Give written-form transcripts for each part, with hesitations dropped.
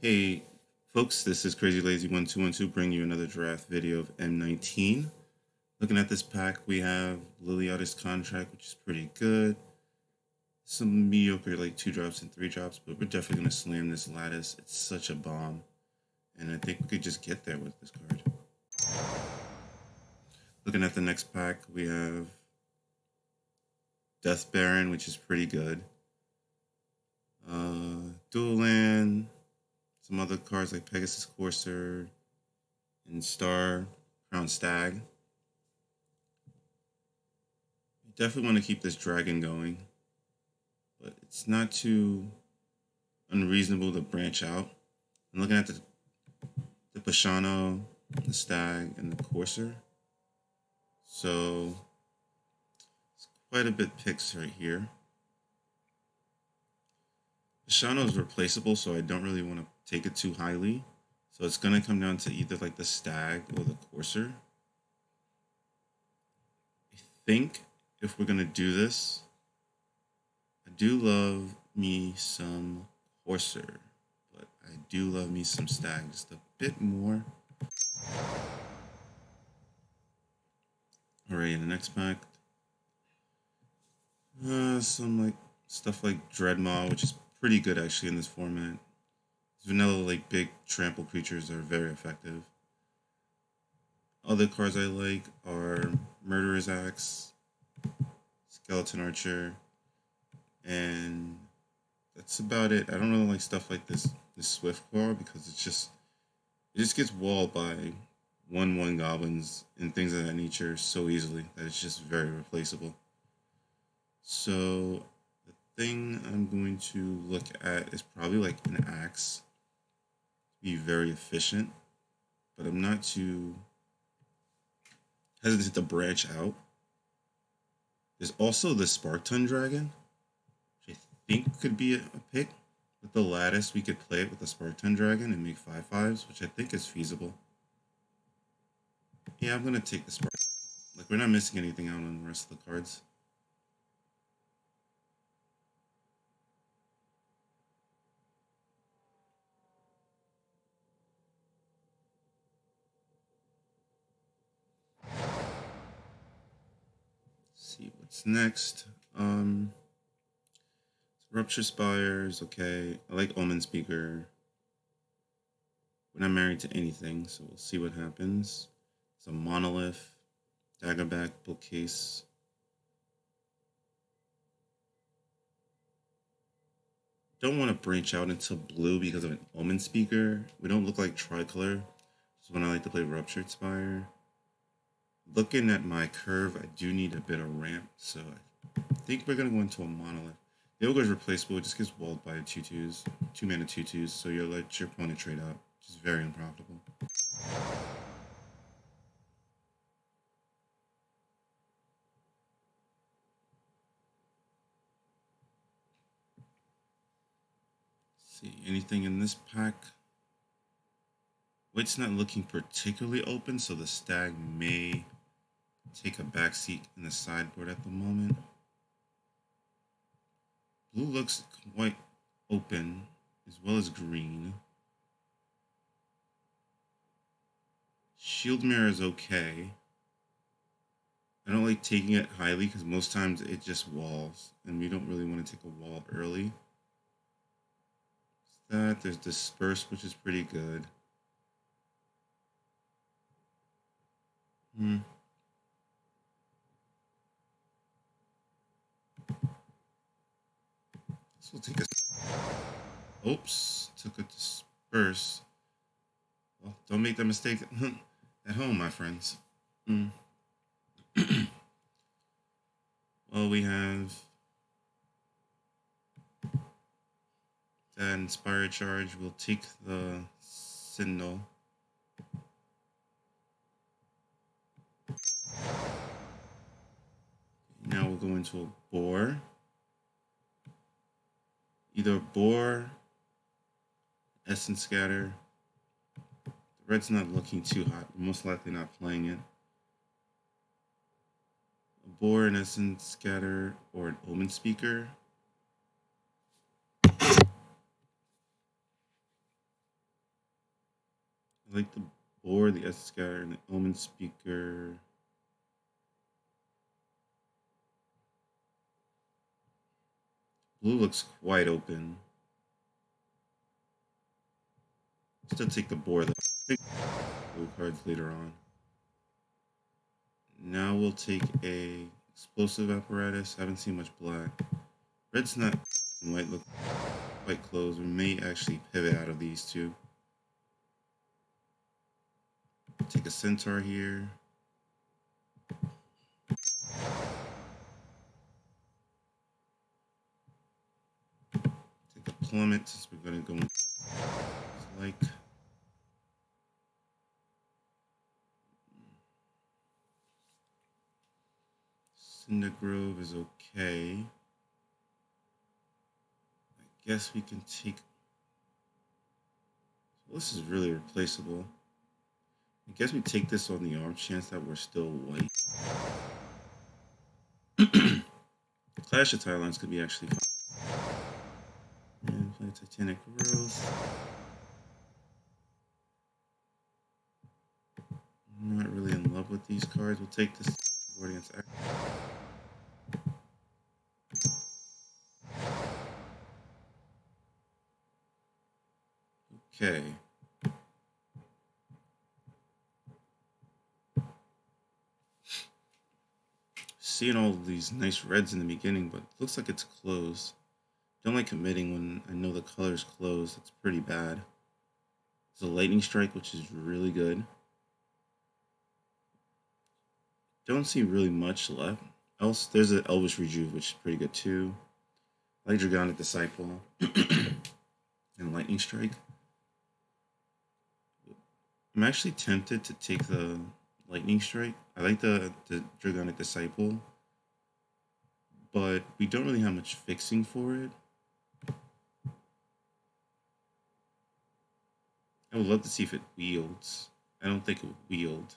Hey, folks, this is Crazy Lazy 1212 bringing you another draft video of M19. Looking at this pack, we have Liliada's contract, which is pretty good. Some mediocre, like 2 drops and 3 drops, but we're definitely going to slam this Lattice. It's such a bomb, and I think we could just get there with this card. Looking at the next pack, we have Death Baron, which is pretty good. Dual Land, some other cards like Pegasus Courser and Star Crown Stag. You definitely want to keep this dragon going, but it's not too unreasonable to branch out. I'm looking at the Pashano, the Stag, and the Courser. So it's quite a bit picks right here. Pashano is replaceable, so I don't really want to take it too highly. So it's going to come down to either like the Stag or the Courser. I think if we're going to do this, I do love me some Courser, but I do love me some Stag just a bit more. Alright, in the next pack, some like stuff like Dreadmaw, which is pretty good actually in this format. Vanilla like big trample creatures are very effective. Other cards I like are Murderer's Axe, Skeleton Archer, and that's about it. I don't really like stuff like this Swift Claw because it just gets walled by 1/1 goblins and things of that nature so easily that it's just very replaceable. So the thing I'm going to look at is probably like an axe. Be very efficient, but I'm not too hesitant to branch out. There's also the Sparkton Dragon, which I think could be a pick. With the Lattice, we could play it with the Sparkton Dragon and make 5/5s, which I think is feasible. Yeah, I'm gonna take the Spark. Like, we're not missing anything out on the rest of the cards. Let's see what's next. Rupture Spire is okay. I like Omen Speaker. We're not married to anything, so we'll see what happens. It's a Monolith, Daggerback, Bookcase. Don't want to branch out into blue because of an Omen Speaker. We don't look like Tricolor, so when I like to play Ruptured Spire. Looking at my curve, I do need a bit of ramp, so I think we're going to go into a Monolith. The Ogre is replaceable, it just gets walled by 2/2s, 2-mana 2/2s, so you'll let your opponent trade out, which is very unprofitable. Let's see, anything in this pack? White's not looking particularly open, so the Stag may take a backseat in the sideboard at the moment. Blue looks quite open, as well as green. Shield Mirror is okay. I don't like taking it highly because most times it just walls, and we don't really want to take a wall early. There's Disperse, which is pretty good. So we'll take a... Oops, took a Disperse. Well, don't make that mistake at home, my friends. Well, we have that Inspired Charge. We'll take the Signal. Now we'll go into a Boar. Either Boar, Essence Scatter. The red's not looking too hot. We're most likely not playing it. A Boar, an Essence Scatter, or an Omen Speaker. I like the board, the S scatter, and the Omen speaker. Blue looks quite open. Still take the board. Blue cards later on. Now we'll take a explosive apparatus. I haven't seen much black. Red's not and white look quite close. We may actually pivot out of these two. Take a centaur here. Take a plummet since we're going to go in like. Cinder Grove is okay. I guess we can take. Well, this is really replaceable. I guess we take this on the arm chance that we're still white. Clash of Titans could be actually fun. And play Titanic Growth. I'm not really in love with these cards. We'll take this board against X. Okay. Seeing all these nice reds in the beginning, but it looks like it's closed. Don't like committing when I know the color's closed. It's pretty bad. It's a lightning strike, which is really good. Don't see really much left. Else, there's an Elvish Rejuve, which is pretty good too. I like Dragonic Disciple and Lightning Strike. I'm actually tempted to take the Lightning Strike. I like the Dragonic Disciple, but we don't really have much fixing for it. I would love to see if it wields. I don't think it would wield.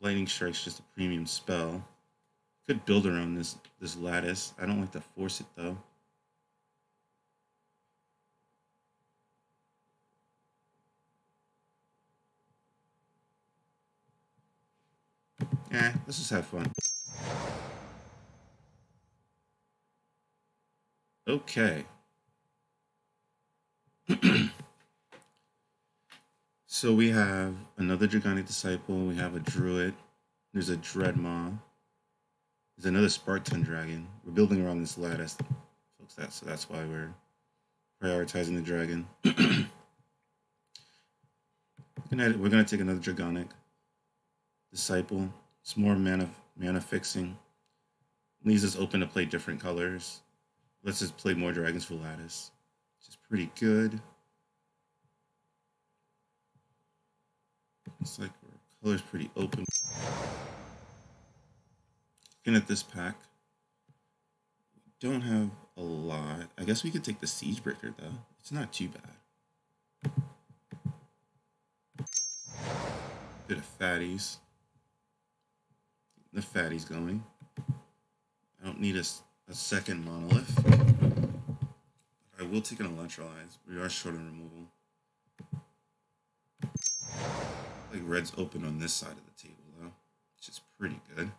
Lightning Strike's just a premium spell. Could build around this lattice. I don't like to force it though. Let's just have fun. Okay. So we have another Dragonic Disciple. We have a Druid. There's a Dreadmaw. There's another Spartan Dragon. We're building around this lattice, folks. So that's why we're prioritizing the dragon. We're gonna take another Dragonic Disciple. It's more mana fixing. Leaves us open to play different colors. Let's just play more dragons for lattice, which is pretty good. It's like our color's pretty open. Looking at this pack, we don't have a lot. I guess we could take the Siegebreaker though. It's not too bad. A bit of fatties. The fatties going. I don't need a second monolith. But I will take an Electrolyze. We are short on removal. Like red's open on this side of the table though, which is pretty good.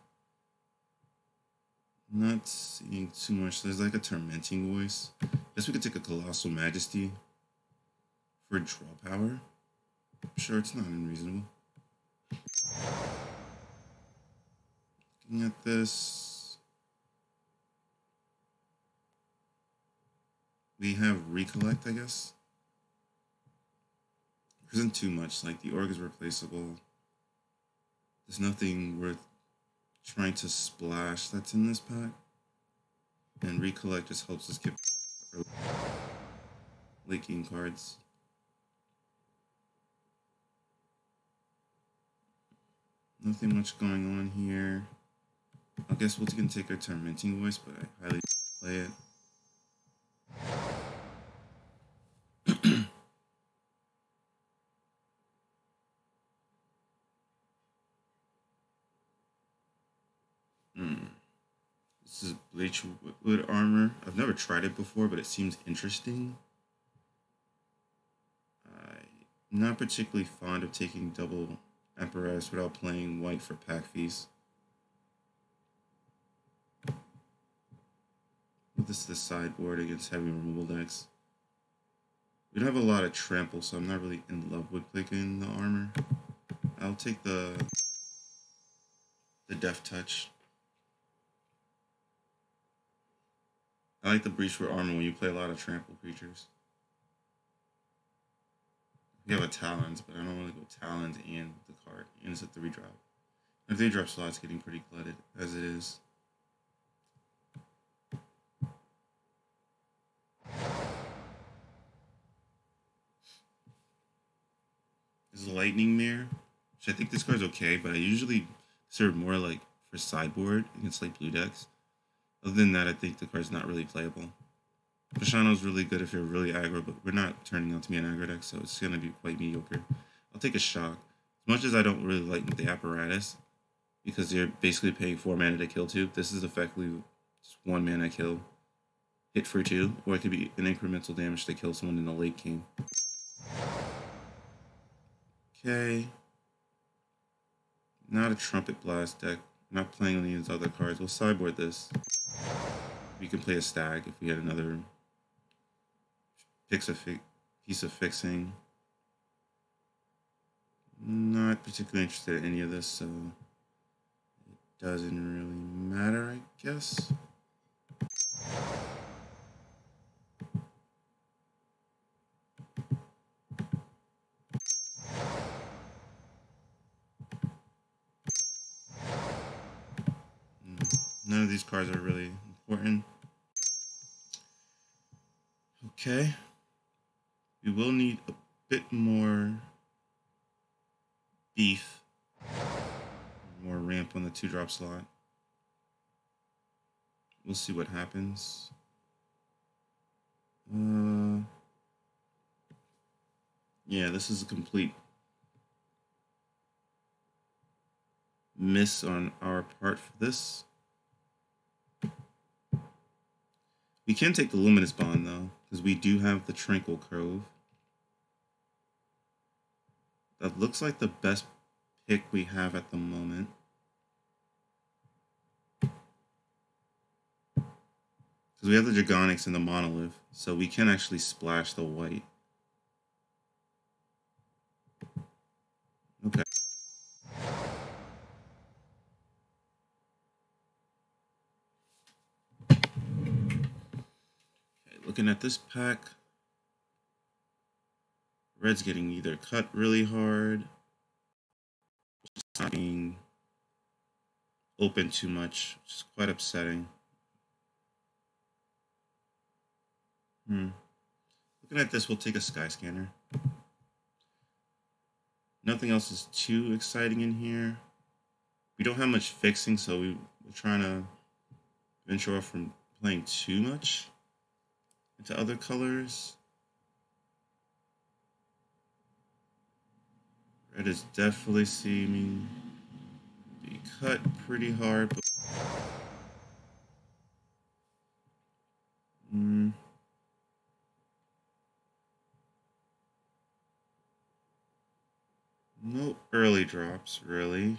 Not seeing too much. There's like a tormenting voice. Guess we could take a Colossal Majesty for draw power. I'm sure it's not unreasonable. Looking at this, we have Recollect, I guess. There isn't too much. Like the org is replaceable. There's nothing worth trying to splash that's in this pack. And Recollect just helps us get late game cards. Nothing much going on here. I guess we'll take our Tormenting Voice, but I highly play it. This is Bleachwood Armor. I've never tried it before, but it seems interesting. not particularly fond of taking double apparatus without playing white for pack feast. This is the sideboard against heavy removal decks. We don't have a lot of trample, so I'm not really in love with picking the armor. I'll take the Death Touch. I like the Breach for armor when you play a lot of trample creatures. We have a Talons, but I don't want to go Talons and the card. And it's a 3-drop. The 3-drop slot's getting pretty glutted as it is. This is a Lightning Mirror, which I think this card's okay, but I usually consider more like for sideboard against like blue decks. Other than that, I think the card's not really playable. Pashano's really good if you're really aggro, but we're not turning out to be an aggro deck, so it's going to be quite mediocre. I'll take a Shock. As much as I don't really like the apparatus, because you're basically paying 4 mana to kill 2, this is effectively just 1 mana kill. Hit for 2, or it could be an incremental damage to kill someone in the late game. Okay. Not a Trumpet Blast deck. Not playing any of these other cards. We'll sideboard this. We can play a Stag if we get another piece of fixing. Not particularly interested in any of this, so it doesn't really matter, I guess. None of these cards are really important. Okay. We will need a bit more beef. More ramp on the 2-drop slot. We'll see what happens. Yeah, this is a complete miss on our part for this. We can take the Luminous Bond, though, because we do have the Tranquil Cove. That looks like the best pick we have at the moment. Because we have the Dragonics and the Monolith, so we can actually splash the white. Okay. Looking at this pack, red's getting either cut really hard, not being open too much, which is quite upsetting. Looking at this, we'll take a Sky Scanner. Nothing else is too exciting in here. We don't have much fixing, so we're trying to venture off from playing too much into other colors. Red is definitely seeming to be cut pretty hard. But no early drops, really.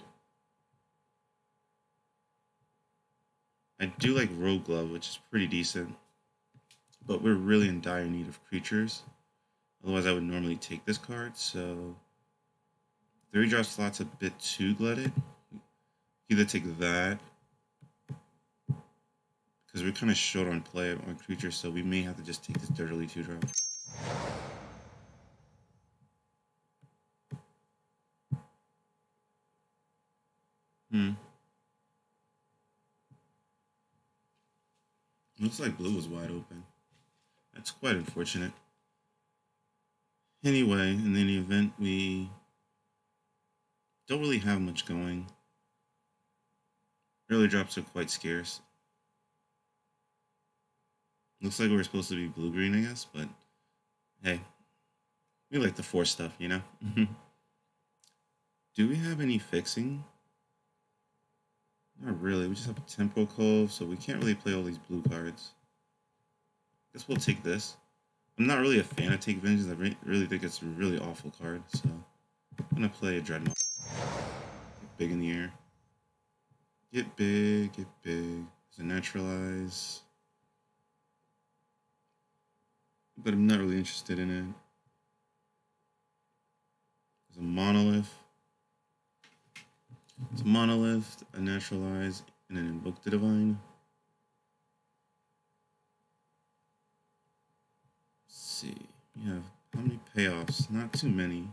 I do like Rogue Glove, which is pretty decent. But we're really in dire need of creatures. Otherwise, I would normally take this card, so 3-drop slot's a bit too glutted. Either take that, because we're kind of short on play on creatures, so we may have to just take this dirtily 2-drop. Looks like blue was wide open. That's quite unfortunate. Anyway, in any event, we don't really have much going. Early drops are quite scarce. Looks like we're supposed to be blue-green, I guess, but hey, we like the force stuff, you know? Do we have any fixing? Not really. We just have a Temporal Cove, so we can't really play all these blue cards. Guess we'll take this. I'm not really a fan of Take Vengeance. I really think it's a really awful card. So I'm gonna play a Dreadnought. Get big in the air. Get big, get big. It's a neutralize. But I'm not really interested in it. There's a monolith. It's a monolith, a neutralize, and an invoke the divine. Let's see. We have how many payoffs? Not too many.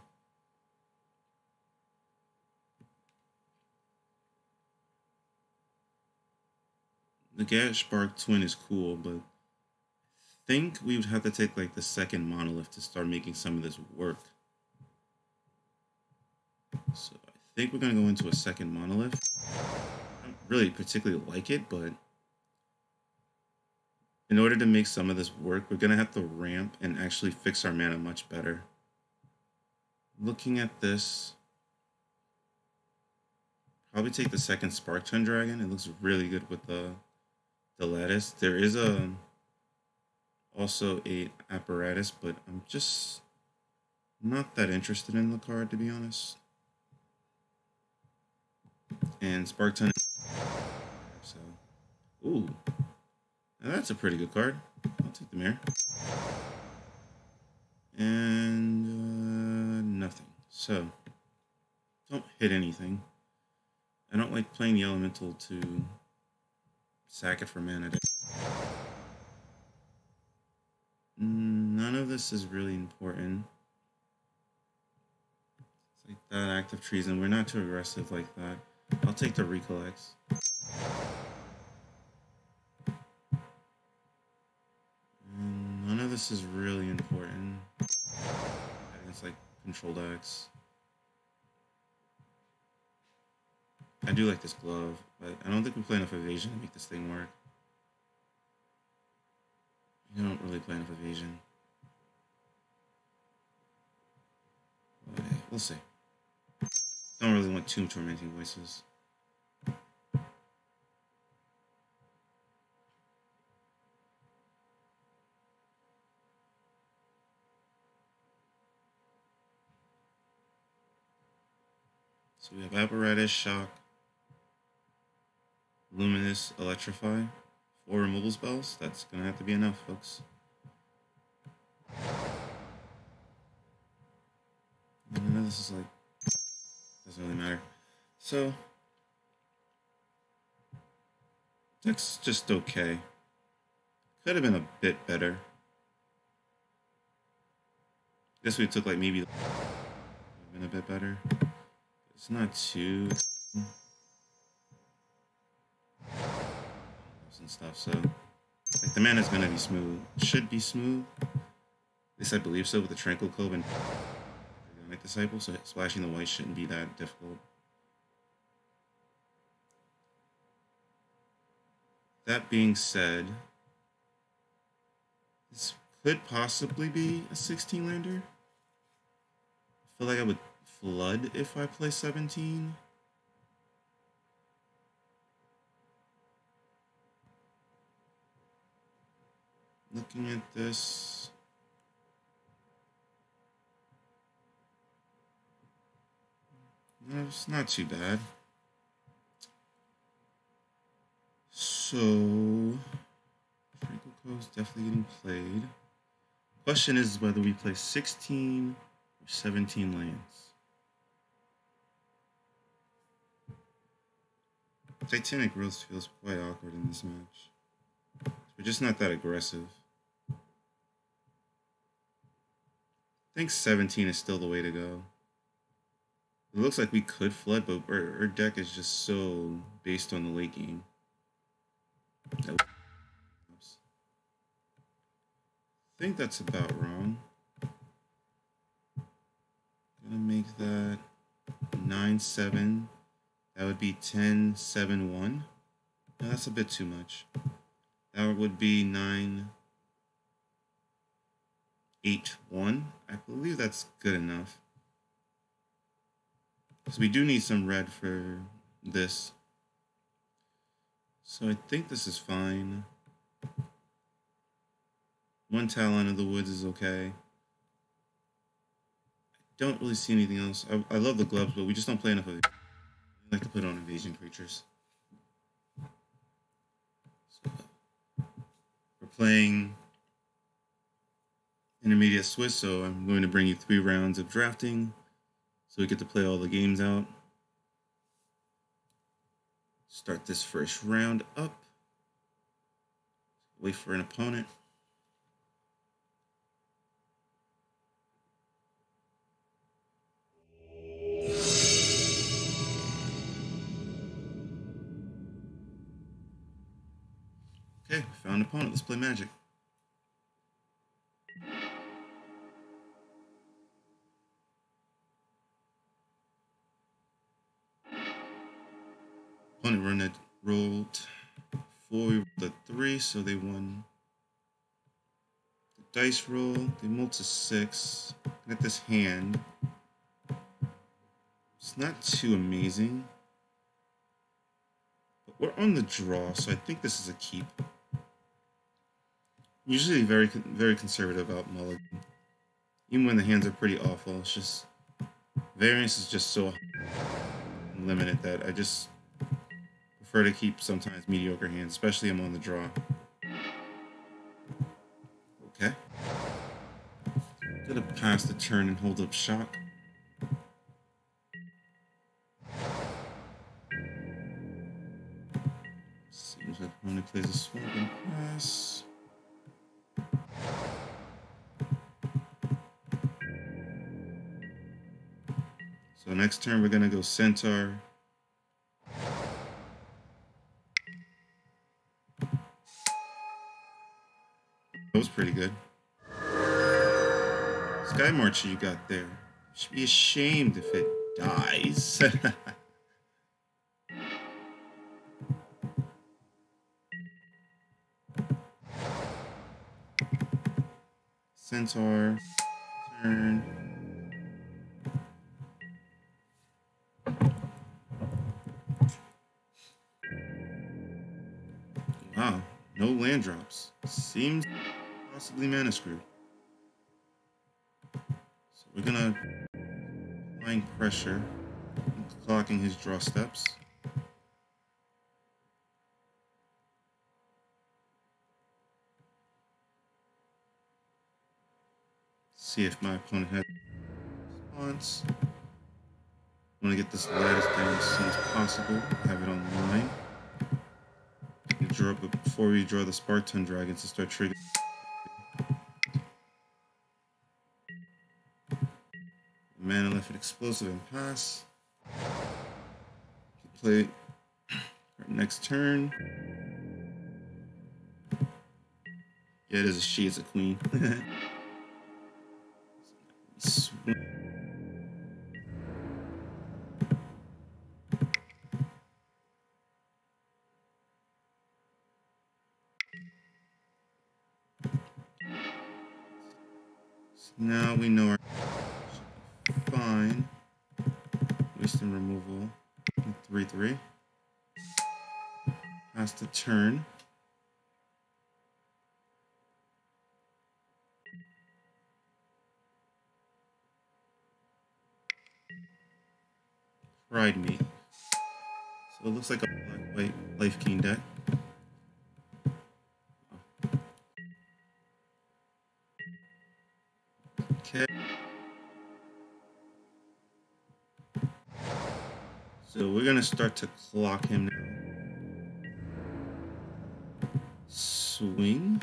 The Gash Spark Twin is cool, but I think we would have to take like the second monolith to start making some of this work. So I think we're gonna go into a second monolith. I don't really particularly like it, but in order to make some of this work, we're gonna have to ramp and actually fix our mana much better. Looking at this, probably take the second Spark Twin Dragon. It looks really good with the lattice. There is also a apparatus, but I'm just not that interested in the card, to be honest. And Spark Twin. So, ooh, now that's a pretty good card. I'll take the mirror. And nothing. So, don't hit anything. I don't like playing the elemental to sack it for mana. None of this is really important. It's like that active treason. We're not too aggressive like that. I'll take the recollects. None of this is really important. It's like control decks. I do like this glove, but I don't think we play enough evasion to make this thing work. We don't really play enough evasion. Okay, we'll see. Don't really want two tormenting voices. So we have Apparatus, Shock, Luminous, Electrify, 4 removal spells. That's gonna have to be enough, folks. And this is like, doesn't really matter. So, that's just okay. Could have been a bit better. Guess we took like maybe been a bit better. It's not too and stuff, so like the mana is gonna be smooth. Should be smooth. At least I believe so with the Tranquil Cove and Night Disciple, so splashing the white shouldn't be that difficult. That being said, this could possibly be a 16 lander. I feel like I would flood if I play 17. Looking at this, no, it's not too bad. So, Tranquil Cove is definitely getting played. Question is whether we play 16 or 17 lands. Titanic Growth feels quite awkward in this match. We're just not that aggressive. I think 17 is still the way to go. It looks like we could flood, but our deck is just so based on the late game. I think that's about wrong. Gonna make that 9-7. That would be 10-7-1. No, that's a bit too much. That would be 9-8-1. I believe that's good enough. Because we do need some red for this. So I think this is fine. One Talon of the Woods is okay. Don't really see anything else. I love the gloves, but we just don't play enough of it. I like to put on invasion creatures. So we're playing Intermediate Swiss, so I'm going to bring you 3 rounds of drafting so we get to play all the games out. Start this first round up. Wait for an opponent. Okay, found an opponent. Let's play Magic. Opponent rolled 4, we rolled a 3, so they won the dice roll. They moved to 6. Got this hand. It's not too amazing, but we're on the draw, so I think this is a keep. Usually very conservative about mulligan, even when the hands are pretty awful. It's just variance is just so limited that I just prefer to keep sometimes mediocre hands, especially I'm on the draw. Okay. Gonna pass the turn and hold up shock. Seems like opponent plays a swamp and pass. So next turn we're gonna go Centaur. That was pretty good. Sky Marcher you got there. You should be ashamed if it dies. Centaur. Turn. Wow, no land drops. Seems possibly mana screwed. So we're gonna applying pressure, clocking his draw steps. See if my opponent has a response. I want to get this lattice down as soon as possible. Have it on the line. Draw, but before we draw the Spartan Dragons to start triggering. Mana left an explosive and pass. Play our next turn. Yeah, it is a she, it's a queen. Swing. So now we know our should be fine. Waste and removal. 3/3. Pass the turn. Pride me. So it looks like a black-white life gain deck. Okay. So we're gonna start to clock him now. Swing.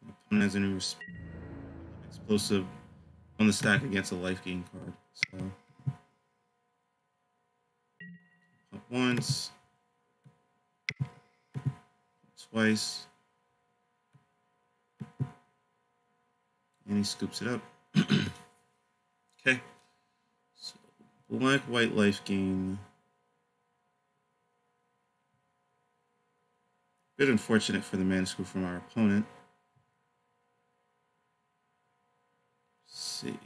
Opponent has any explosive on the stack against a life gain card. So up once, twice, and he scoops it up. Okay. So black white life gain. Bit unfortunate for the mana screw from our opponent. Let's see.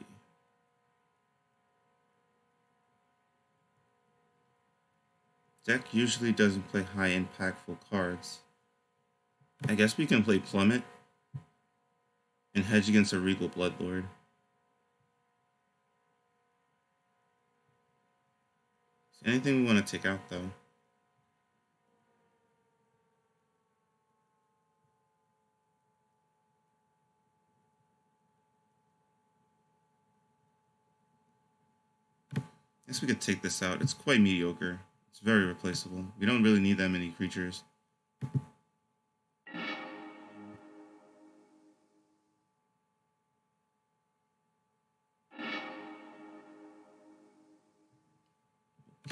Deck usually doesn't play high impactful cards. I guess we can play Plummet and hedge against a Regal Bloodlord. Is there anything we want to take out though? I guess we could take this out. It's quite mediocre. It's very replaceable. We don't really need that many creatures.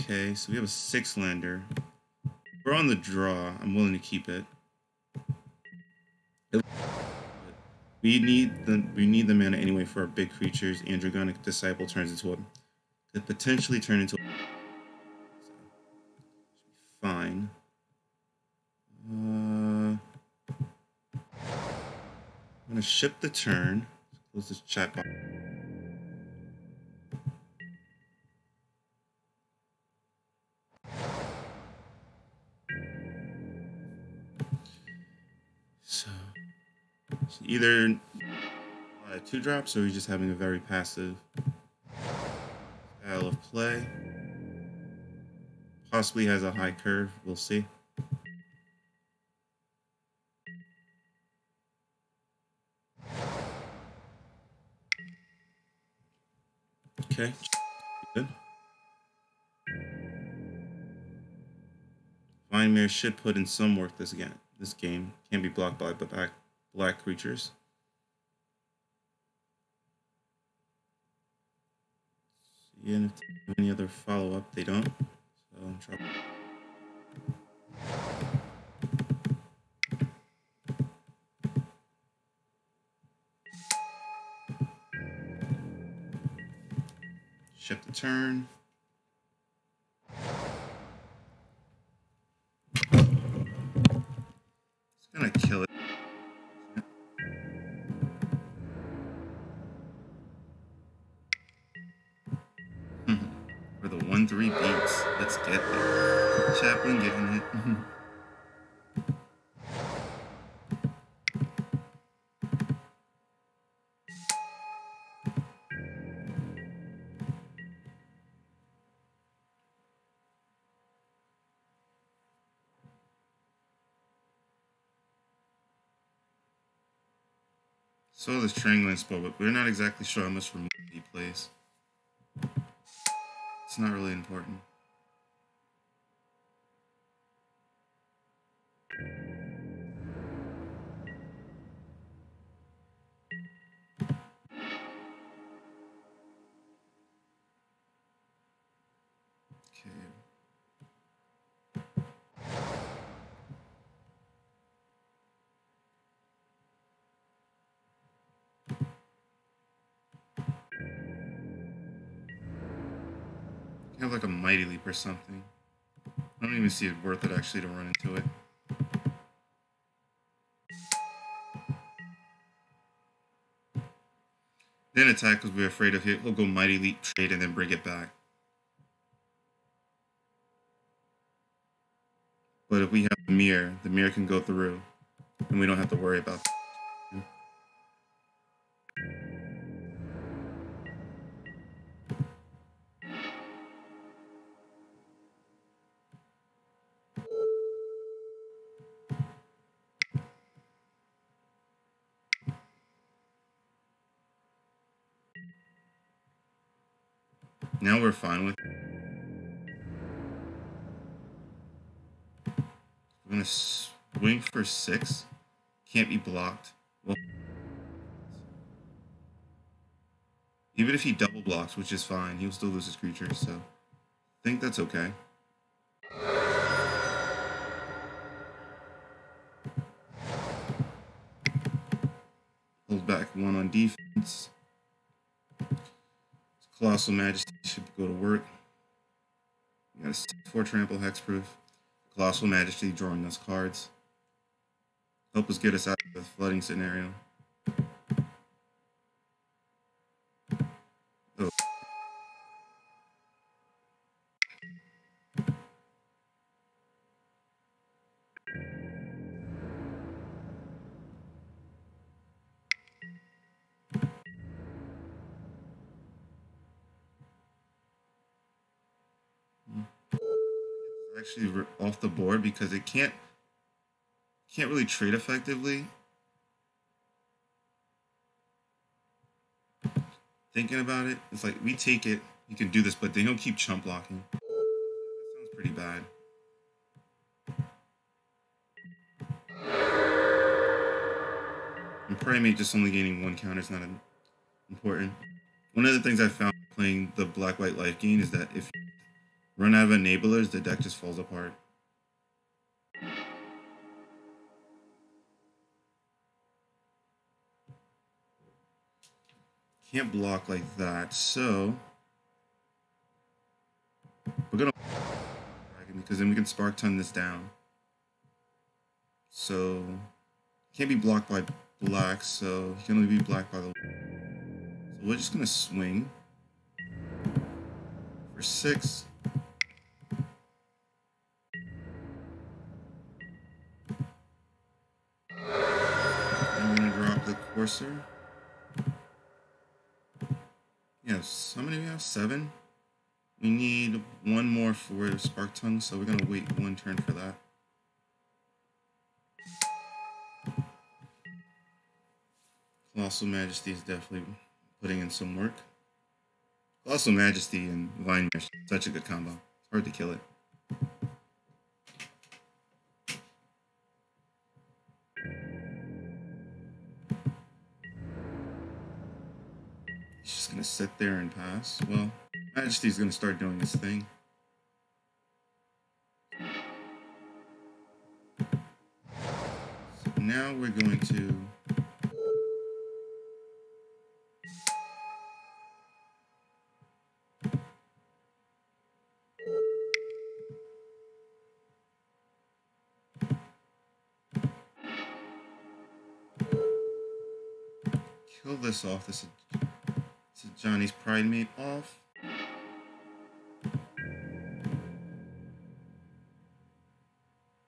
Okay, so we have a 6-lander. We're on the draw. I'm willing to keep it. We need the mana anyway for our big creatures. And Dragonic Disciple turns into a could potentially turn into a, so, fine. I'm gonna ship the turn. Close this chat box. So either 2-drops or he's just having a very passive style of play. Possibly has a high curve. We'll see. Okay, good. Vine should put in some work this game. Can't be blocked by black creatures. And if they have any other follow-up, they don't. So I'm trying. Ship the turn. It's gonna kill it. For the 1-3 beats. Let's get there. Chaplain getting it. So this Triangle Spell, but we're not exactly sure how much removal he plays. It's not really important. Okay. Have like a Mighty Leap or something. I don't even see it worth it actually to run into it. Then attack because we're afraid of it. He'll go Mighty Leap, trade, and then bring it back. But if we have the mirror can go through, and we don't have to worry about that. Now we're fine with it. We're gonna swing for 6. Can't be blocked. Well, even if he double blocks, which is fine, he'll still lose his creatures, so I think that's okay. Hold back 1 on defense. Colossal Majesty should go to work. We got a 4 trample hexproof. Colossal Majesty drawing us cards. Help us get us out of the flooding scenario. Oh. actually off the board because it can't really trade effectively. Thinking about it, it's like we take it, you can do this, but they don't keep chump blocking. That sounds pretty bad. And Primate just only gaining one counter is not important. One of the things I found playing the black-white life gain is that if you run out of enablers, the deck just falls apart. Can't block like that, so we're gonna dragon because then we can spark ton this down. So can't be blocked by black, so he can only be blocked by the. So we're just gonna swing for 6. I'm gonna drop the Courser. Yes, how many we have? 7. We need one more for Spark Tongue, so we're gonna wait one turn for that. Colossal Majesty is definitely putting in some work. Colossal Majesty and Vine Mesh, such a good combo. It's hard to kill it. He's just gonna sit there and pass. Well, Majesty's gonna start doing his thing. So now we're going to kill this off. This is Johnny's Pride Mate off.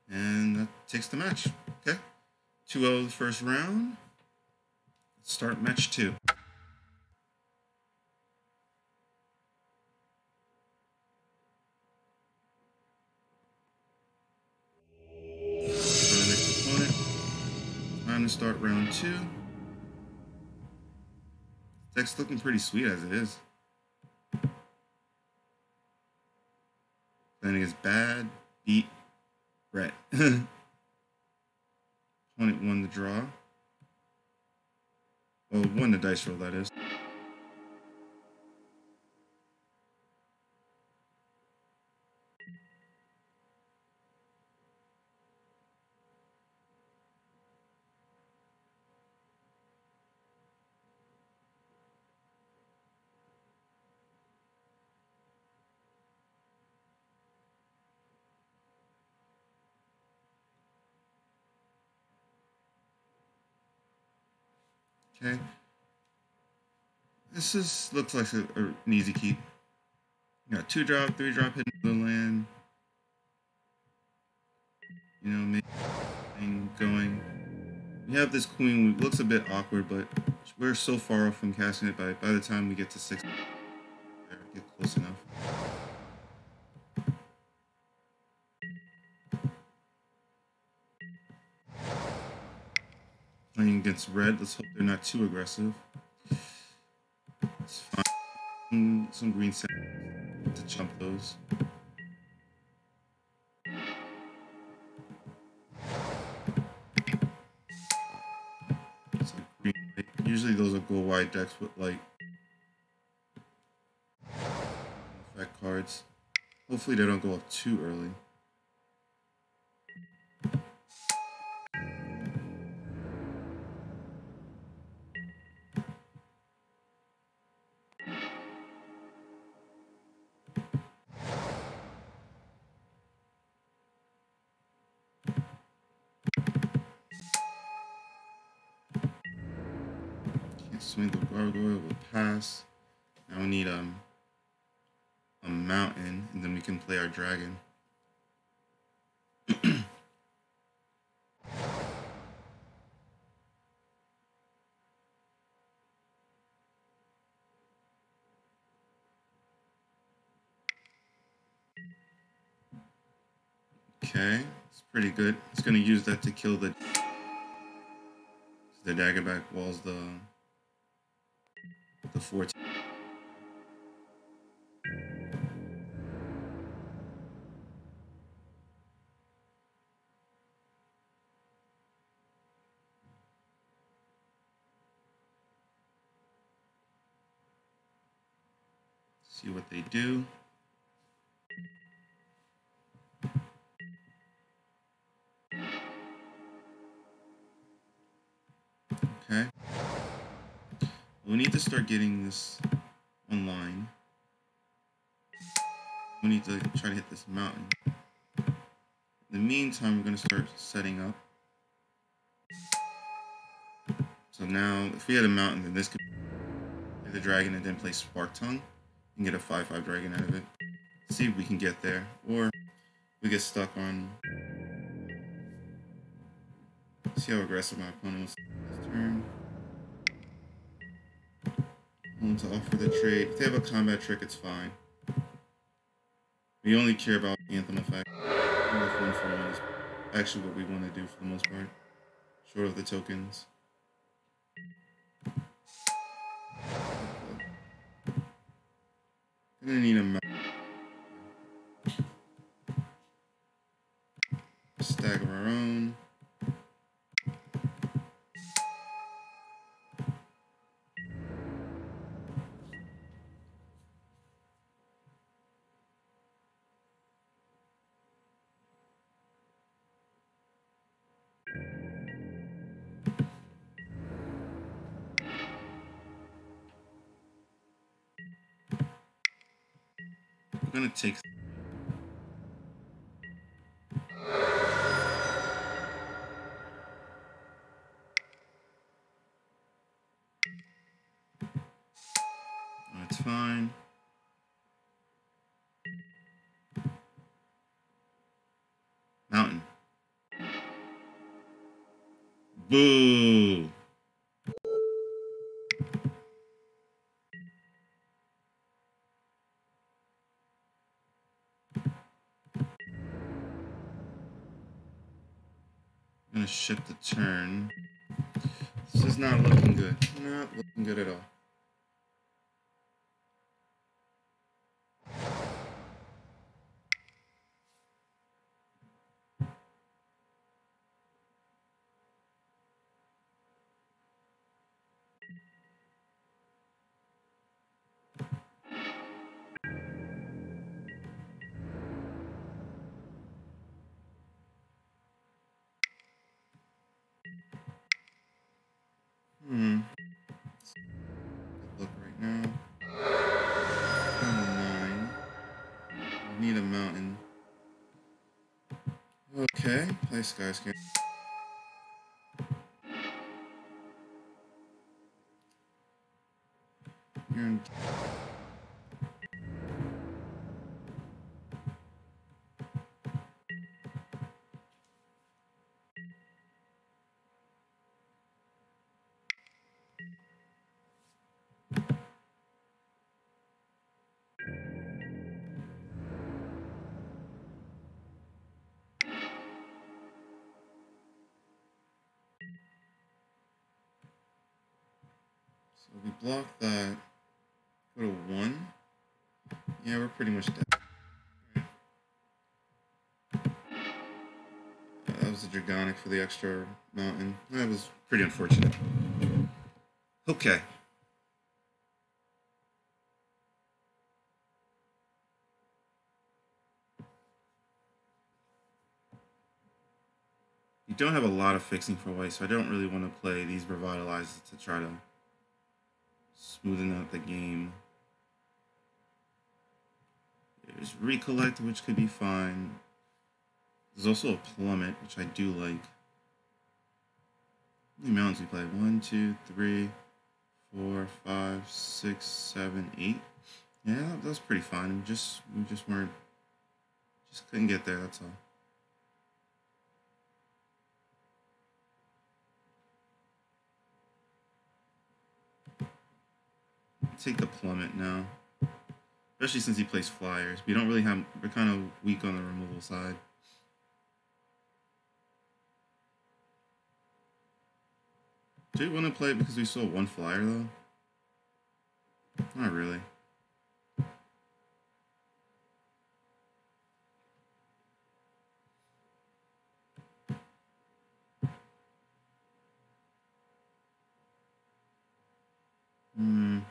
And that takes the match. Okay. 2-0 the first round. Let's start match 2. For the next opponent. Time to start round 2. Deck's looking pretty sweet as it is. Planning is bad, beat, Brett. Opponent won the draw. Well, won the dice roll, that is. Okay. This looks like an easy keep. You got 2-drop, 3-drop hitting the land. You know, making going. We have this queen, looks a bit awkward, but we're so far off from casting it by the time we get to 6, get close enough. Playing against red, let's hope they're not too aggressive. Let's find some green sand to chump those. Green, usually those are go wide decks with like effect cards. Hopefully they don't go up too early. Can't swing the gargoyle, will pass. Now we need a mountain, and then we can play our dragon. Okay, it's pretty good. It's gonna use that to kill the daggerback walls, the 14. See what they do. Okay. We need to start getting this online. We need to try to hit this mountain. In the meantime, we're going to start setting up. So now, if we had a mountain, then this could be the dragon and then play Spark Tongue and get a 5/5 dragon out of it. See if we can get there. Or we get stuck on... See how aggressive my opponent was this turn. I want to offer the trade. If they have a combat trick, it's fine. We only care about Anthem effect. One for one is actually what we want to do for the most part. Short of the tokens. Gonna need a stack of our own. We're gonna take... That's fine. Mountain. Boo! I'm gonna shift the turn. This is not looking good. Not looking good at all. Good luck right now. Turn 9. We need a mountain. Okay, play skyscraper. You're in... So we block that. Go to 1. Yeah, we're pretty much dead. That was a Dragonic for the extra mountain. That was pretty unfortunate. Okay. You don't have a lot of fixing for white, so I don't really want to play these Revitalizers to try to smoothen out the game. There's Recollect, which could be fine. There's also a Plummet, which I do like. How many mountains we play? 1, 2, 3, 4, 5, 6, 7, 8. Yeah, that was pretty fine. We just couldn't get there, that's all. Take the Plummet now. Especially since he plays flyers. We don't really have... We're kind of weak on the removal side. Do you want to play it because we saw one flyer though? Not really. You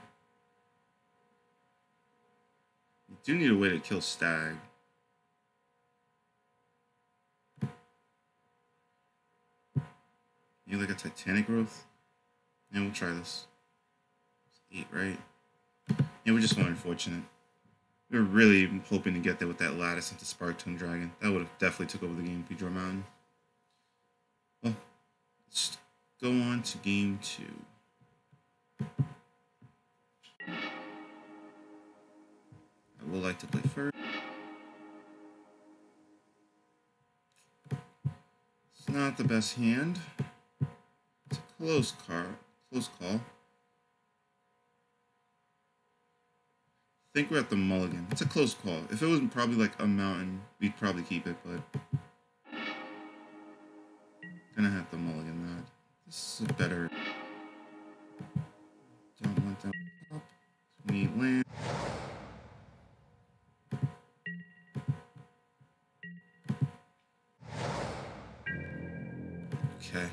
do need a way to kill Stag. You like a Titanic growth? Yeah, we'll try this. It's 8, right? Yeah, we're just more unfortunate. We were really hoping to get there with that lattice into Spark-Tongue Dragon. That would have definitely took over the game if we draw Mountain. Well, let's go on to game 2. I would like to play first. It's not the best hand. It's a close call. I think we're at the mulligan. It's a close call. If it was probably like a mountain, we'd probably keep it, but gonna have to mulligan that. This is a better. Don't want that up. We need land. Okay.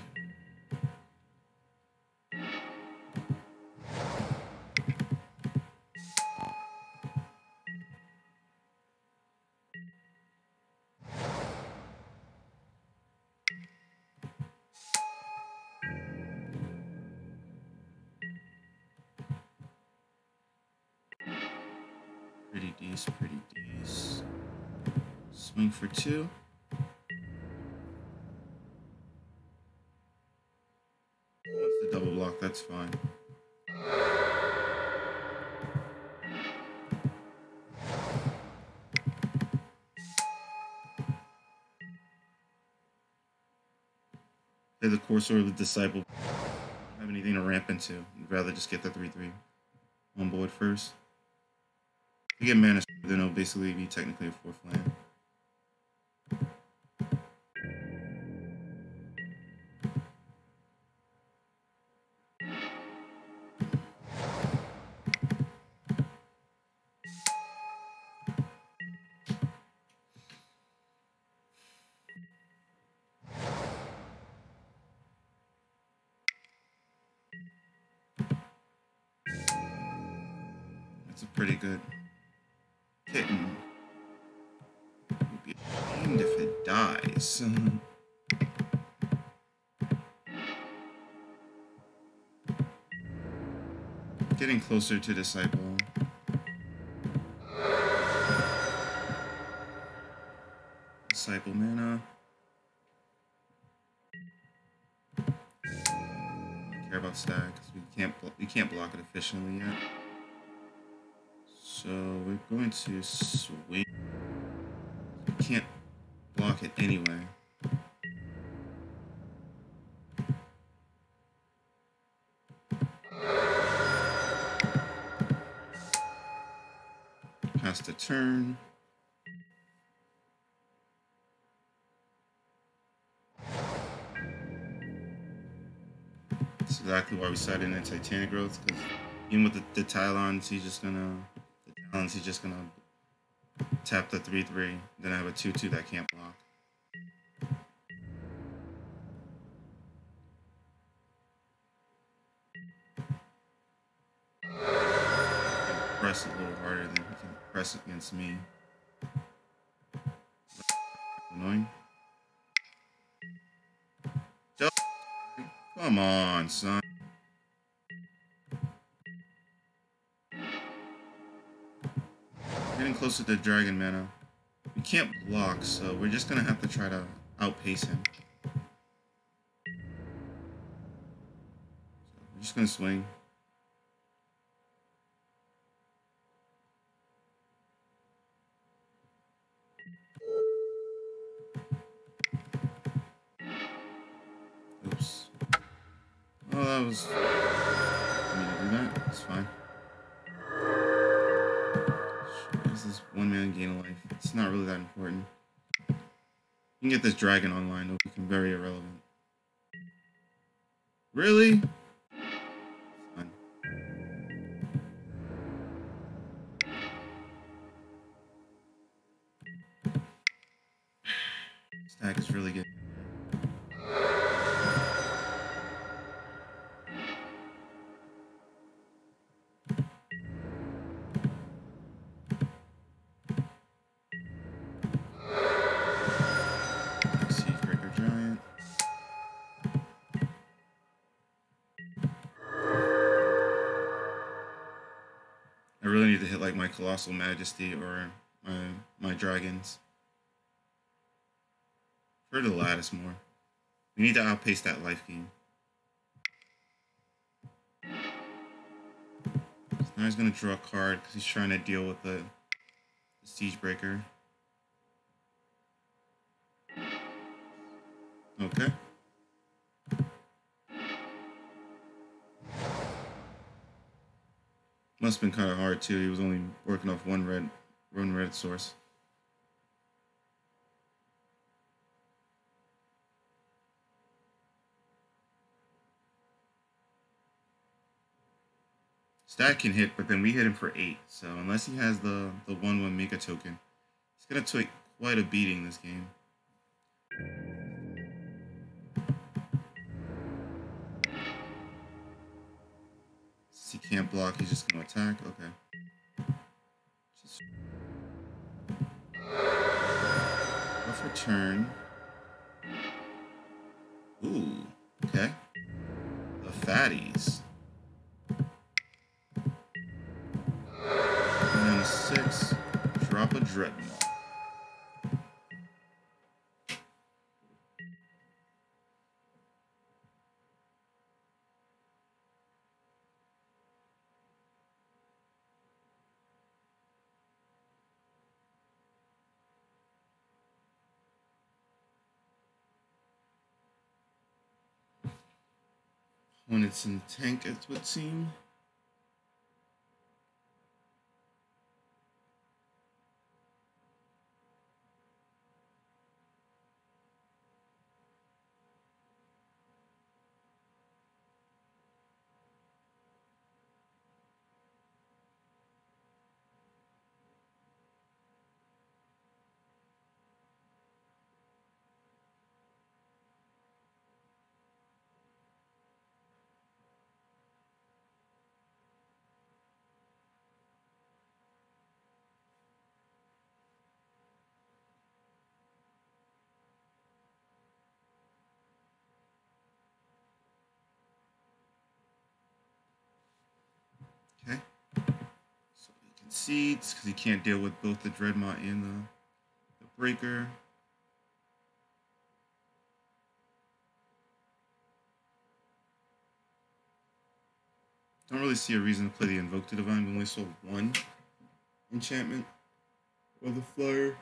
Pretty decent. Swing for 2. Wants the double block, that's fine. Play the Courser or the Disciple. Don't have anything to ramp into. I'd rather just get the 3/3 on board first. If we get mana, then it'll basically be technically a 4th land. That's a pretty good kitten. Would be ashamed if it dies. Getting closer to Disciple. Disciple mana. I care about Stag because we can't block it efficiently yet. So we're going to swing. We can't block it anyway. Pass the turn. That's exactly why we started in Titanic growth, because even with the Talons, he's just gonna tap the 3/3. Then I have a 2/2 that can't block. Press it a little harder than he can press against me. Annoying. Come on, son. Getting closer to dragon mana. We can't block, so we're just gonna have to try to outpace him. So we're just gonna swing. Oops. Oh, that was. I mean, to do that. It's fine. This is 1 man gain of life. It's not really that important. You can get this dragon online, it'll become very irrelevant. Really? to hit like my Colossal Majesty or my dragons. For the lattice more. We need to outpace that life gain. So now he's gonna draw a card because he's trying to deal with the Siege Breaker. Okay. Must have been kind of hard too. He was only working off one red source. Stat can hit, but then we hit him for 8. So unless he has the 1/1 Mega token, he's gonna take quite a beating this game. Since he can't block, he's just gonna attack. Okay. Just off return. Ooh. Okay. The fatties. And then 6. Drop a Dreadmaw. When it's in tank, it would seem. Okay. So he concedes because he can't deal with both the Dreadmaw and the Breaker. Don't really see a reason to play the Invoke to Divine. We only saw one enchantment of the Flyer.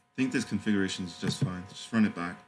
I think this configuration is just fine. Just run it back.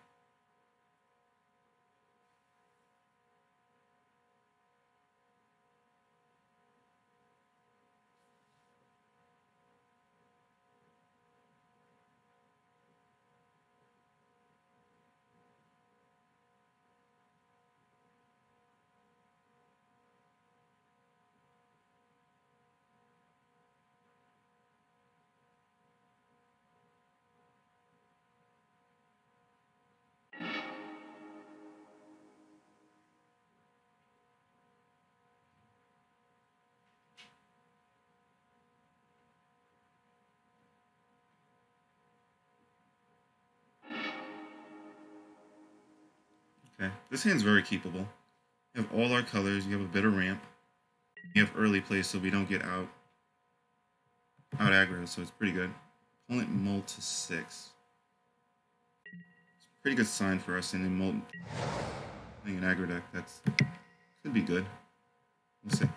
Okay, this hand's very keepable. You have all our colors, you have a bit of ramp, you have early play so we don't get out aggro, so it's pretty good. Opponent mull to 6. It's a pretty good sign for us in the mull playing an aggro deck. That's could be good. We'll see.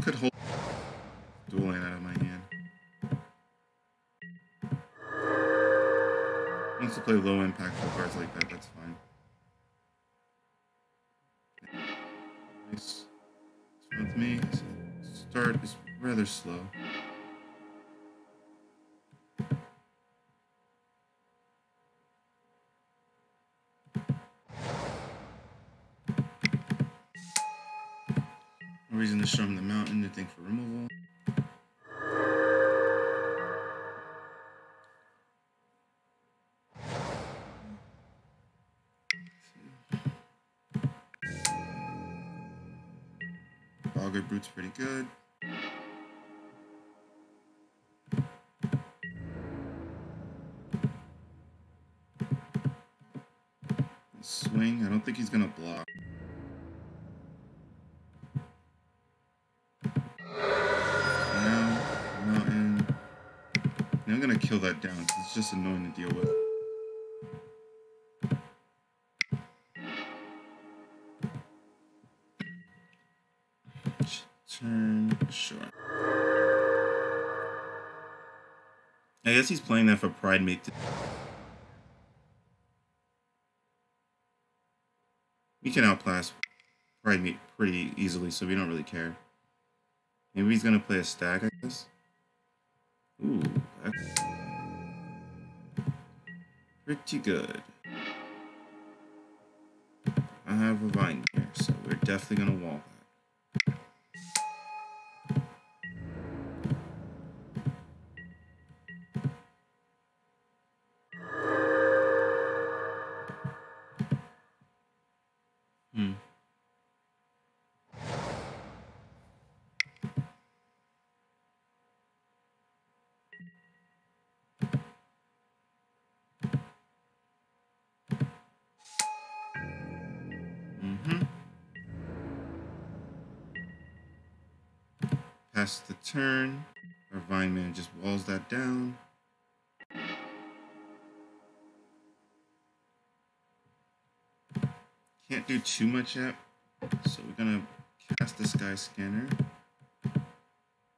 Could hold dual land out of my hand. Wants to play low impactful cards like that, that's fine. Nice. With me, start is rather slow. No reason to show him the mountain to think for removal. Bogart Brute's pretty good. Swing. I don't think he's gonna block. Now, Mountain. Now I'm gonna kill that down because it's just annoying to deal with. Turn. Sure. I guess he's playing that for Pride Mate. We can outclass Pride Mate pretty easily, so we don't really care. Maybe he's gonna play a stack, I guess. Ooh, that's pretty good. I have a vine here, so we're definitely gonna wall that. Pass the turn. Our Vine Man just walls that down. Can't do too much yet, so we're gonna cast the Sky Scanner.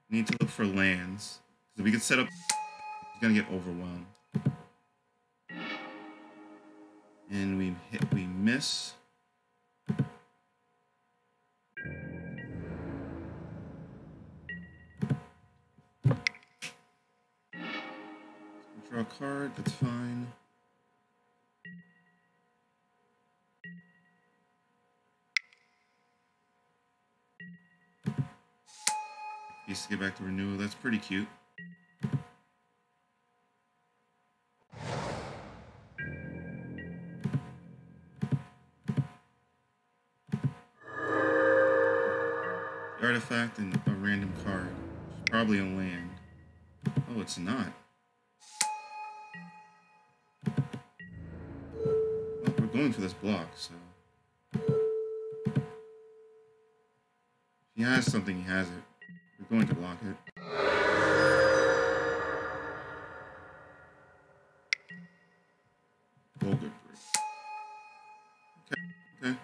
Need to look for lands, because we can set up. He's gonna get overwhelmed, and we miss. Draw a card. That's fine. Needs to get back to renewal. That's pretty cute. Artifact and a random card. Probably a land. Oh, it's not. Well, we're going for this block, so. If he has something, he has it. We're going to block it. Bogart Brute. Okay.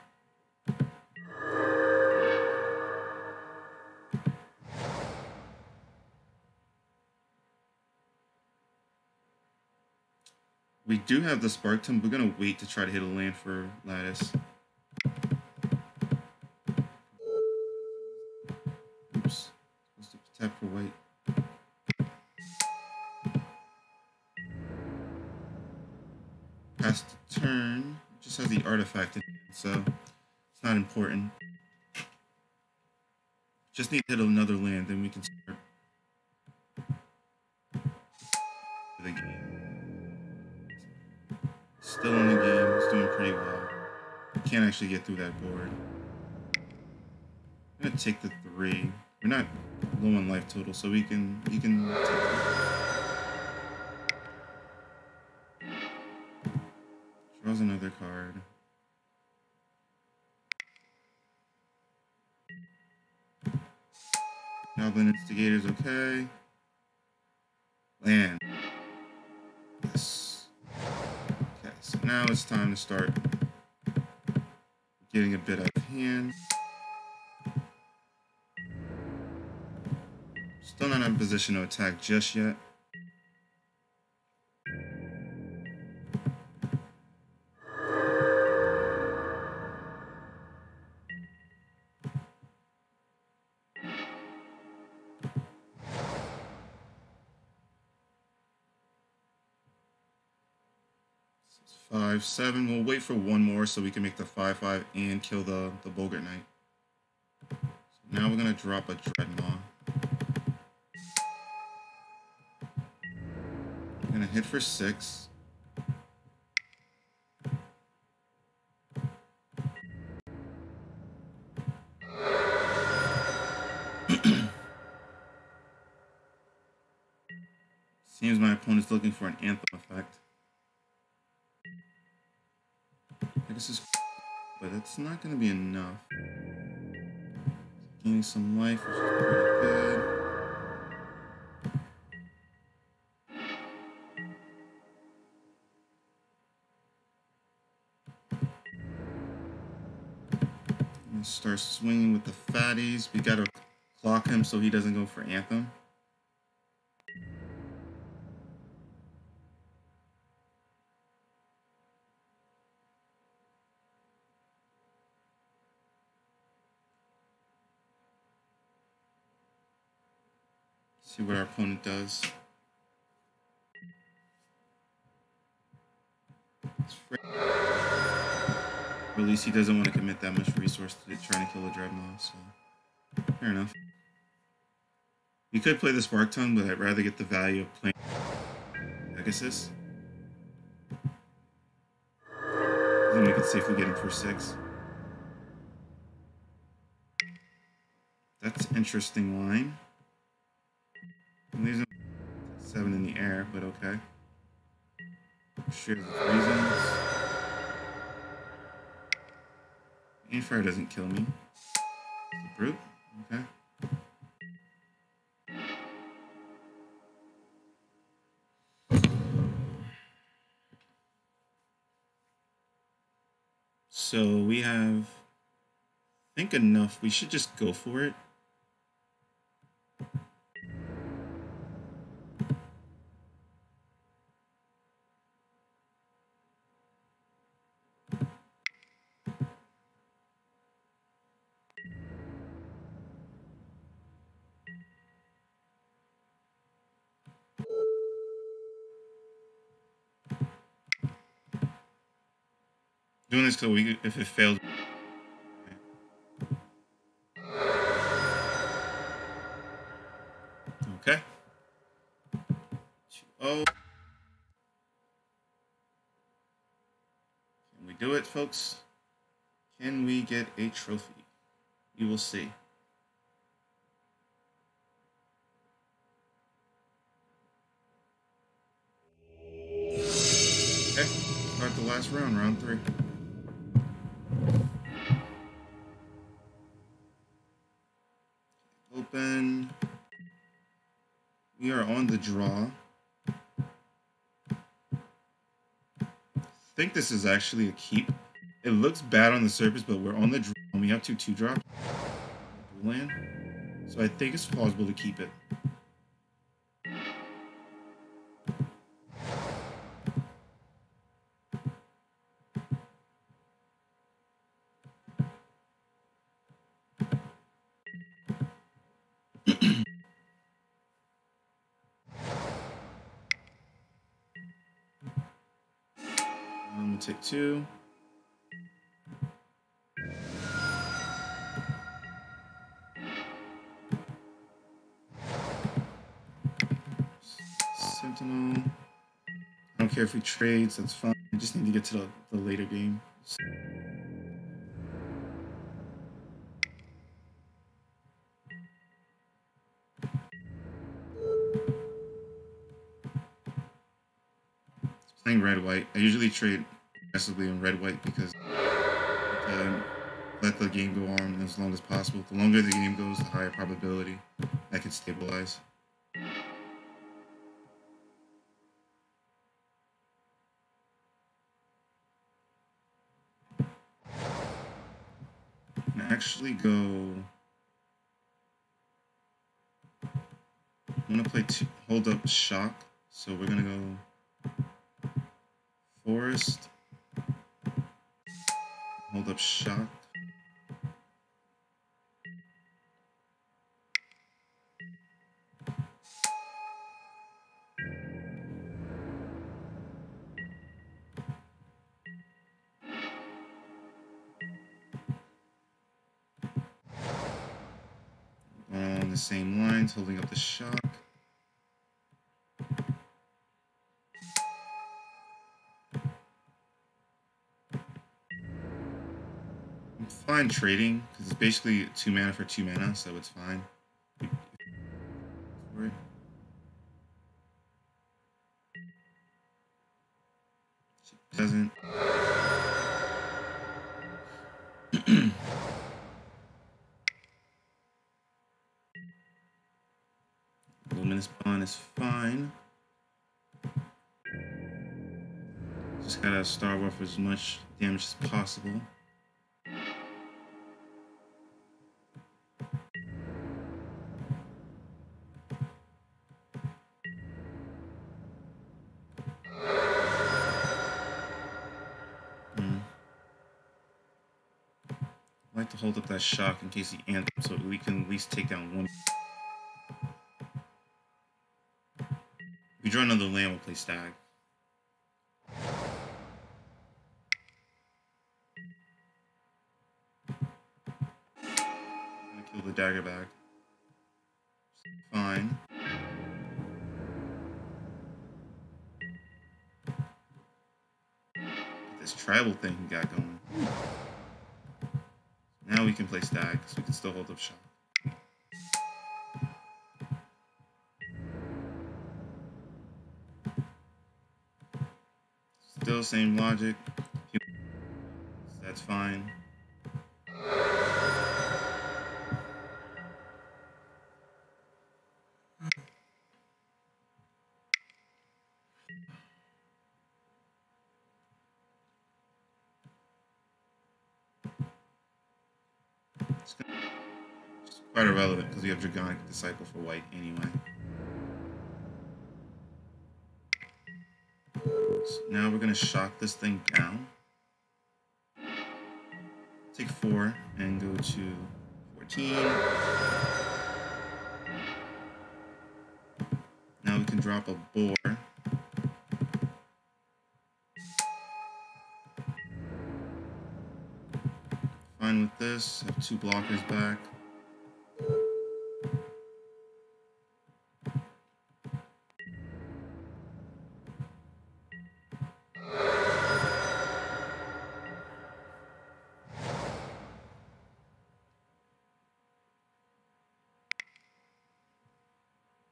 We do have the Spark Tomb. We're gonna wait to try to hit a land for Lattice. Oops. Supposed to tap for white. Pass the turn. Just has the artifact in it, so it's not important. Just need to hit another land, then we can start the game. Still in the game. It's doing pretty well. Can't actually get through that board. I'm gonna take the 3. We're not low on life total, so you can take it. Draws another card. Goblin Instigator's okay. Land. Yes. Okay, so now it's time to start getting a bit out of hand. Still not in a position to attack just yet. It's 5-7. We'll wait for one more so we can make the 5-5 and kill the Bogart Knight. So now we're gonna drop a Dreadmaw. Gonna hit for 6. Seems my opponent's looking for an Anthem effect. I guess it's, but it's not going to be enough. Gaining some life, which is pretty good. And start swinging with the fatties. We got to clock him so he doesn't go for Anthem. See what our opponent does. Or at least he doesn't want to commit that much resource to trying to kill a Dreadnought, so fair enough. You could play the Spark Tongue, but I'd rather get the value of playing Pegasus. Then we could safely get him for 6. That's an interesting line. Leaves him 7 in the air, but okay. Shares his reasons. Aimfire doesn't kill me. It's a brute. Okay. So we have, I think, enough. We should just go for it. Doing this so we, if it fails. Okay. 2-0. Can we do it, folks? Can we get a trophy? We will see. Okay, start the last round, round 3. Open. We are on the draw. I think this is actually a keep. It looks bad on the surface, but we're on the draw and we have 2 2-drops. Land. So I think it's plausible to keep it. I'm gonna take 2. Sentinel. I don't care if we trade, so that's fine. I just need to get to the later game. Playing red-white. I usually trade aggressively in red-white because let the game go on as long as possible. The longer the game goes, the higher probability I can stabilize. And actually go. I'm gonna play hold up shock. So we're gonna go forest. Hold up shock. On the same lines, holding up the shock. I'm fine trading because it's basically 2 mana for 2 mana, so it's fine. this bond is fine. Just gotta starve off as much damage as possible. I like to hold up that shock in case he anthems so we can at least take down one. If we draw another land, we'll play stag. I'm gonna kill the dagger back. Fine. Get this tribal thing he got going. Now we can play stag, so we can still hold up shock. Still same logic. That's fine. It's quite irrelevant because we have Dragonic Disciple for white anyway. So now we're gonna shock this thing down. Take 4 and go to 14. Now we can drop a boar. Fine with this. Have 2 blockers back.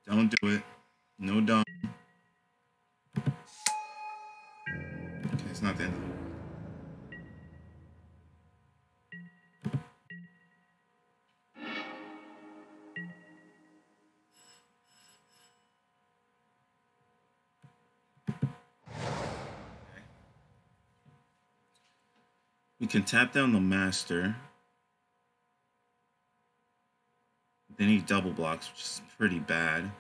Don't do it. No dumb. Okay, it's not the end of the world. Okay. We can tap down the master. Then he double blocks, which is pretty bad.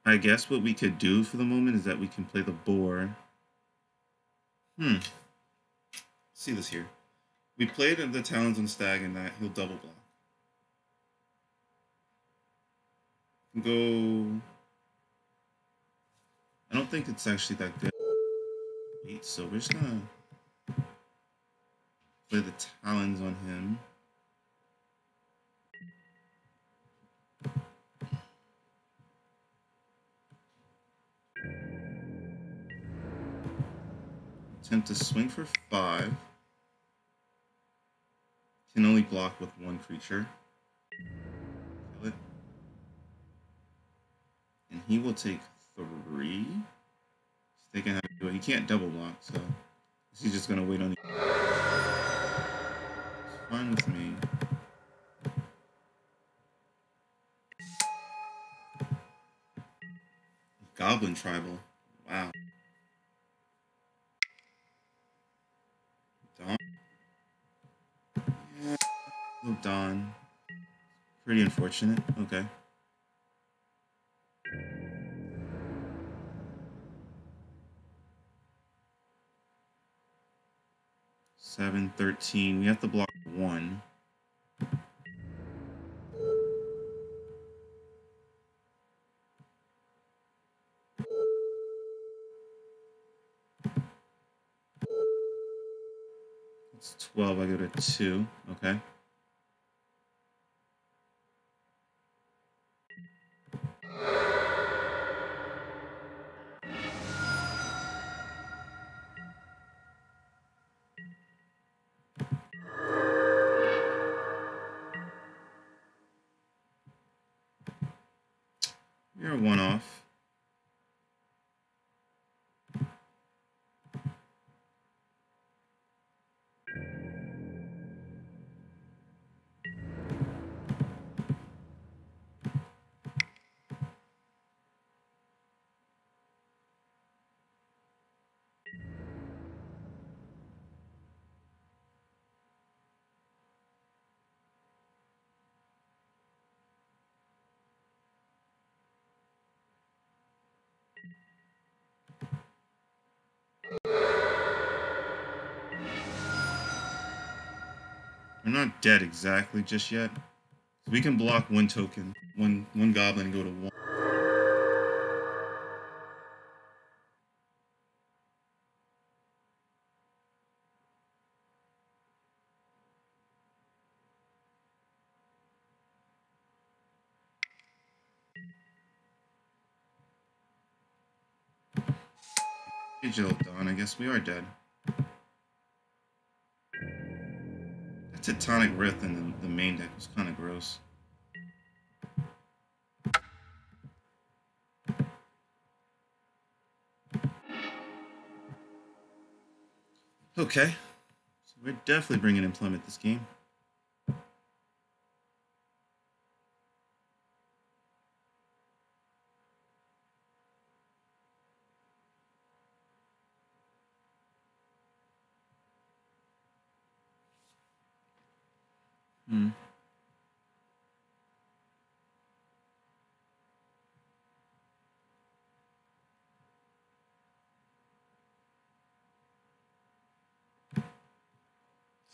I guess what we could do for the moment is that we can play the boar. Let's see this here. We played the Talons on Stag and that he'll double block. Go. I don't think it's actually that good. So we're just gonna play the Talons on him. Attempt to swing for 5. Can only block with 1 creature. Kill it. And he will take 3. He's thinking how to do it. He can't double block, so he's just gonna wait on the. It's fine with me. Goblin Tribal. Wow. Dawn? Yeah. Oh, Dawn. Pretty unfortunate. Okay. Seven, 13. We have to block 1. It's 12. I go to 2. Okay. You're 1 off. not dead exactly just yet. So we can block one token, one goblin, and go to one. Digital Dawn, I guess we are dead. That Tectonic Rift in the main deck was kind of gross. Okay, so we're definitely bringing Implement this game.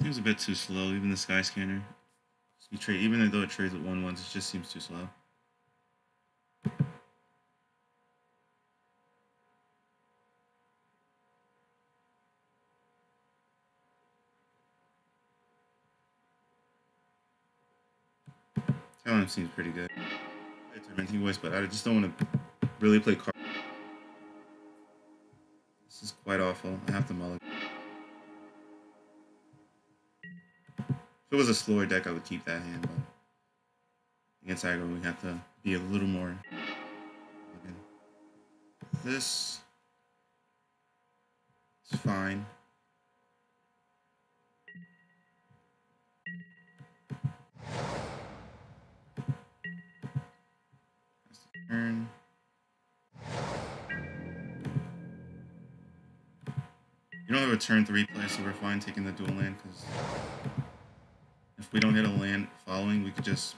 Seems a bit too slow, even the Sky Scanner. Even though it trades at 1/1s, it just seems too slow. Talon seems pretty good. It's Tormenting Voice, but I just don't want to really play cards. This is quite awful. I have to mulligan. If it was a slower deck, I would keep that hand, but against aggro, we have to be a little more. This is fine. That's the turn. You don't have a turn 3 play, so we're fine taking the dual land, because if we don't hit a land following, we could just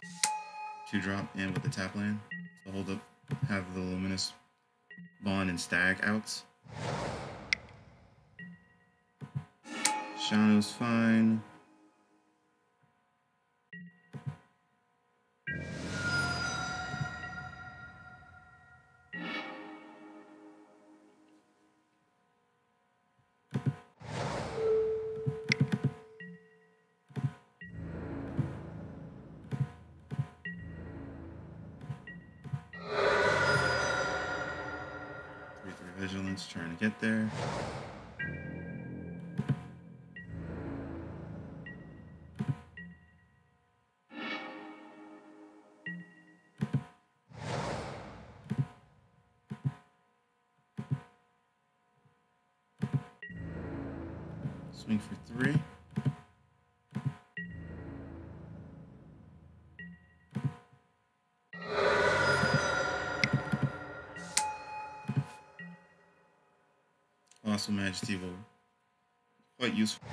2-drop in with the tap land. So hold up, have the Luminous Bond and Stag outs. Shano's fine. Vigilance, trying to get there. Swing for 3. Colossal Majesty will be quite useful.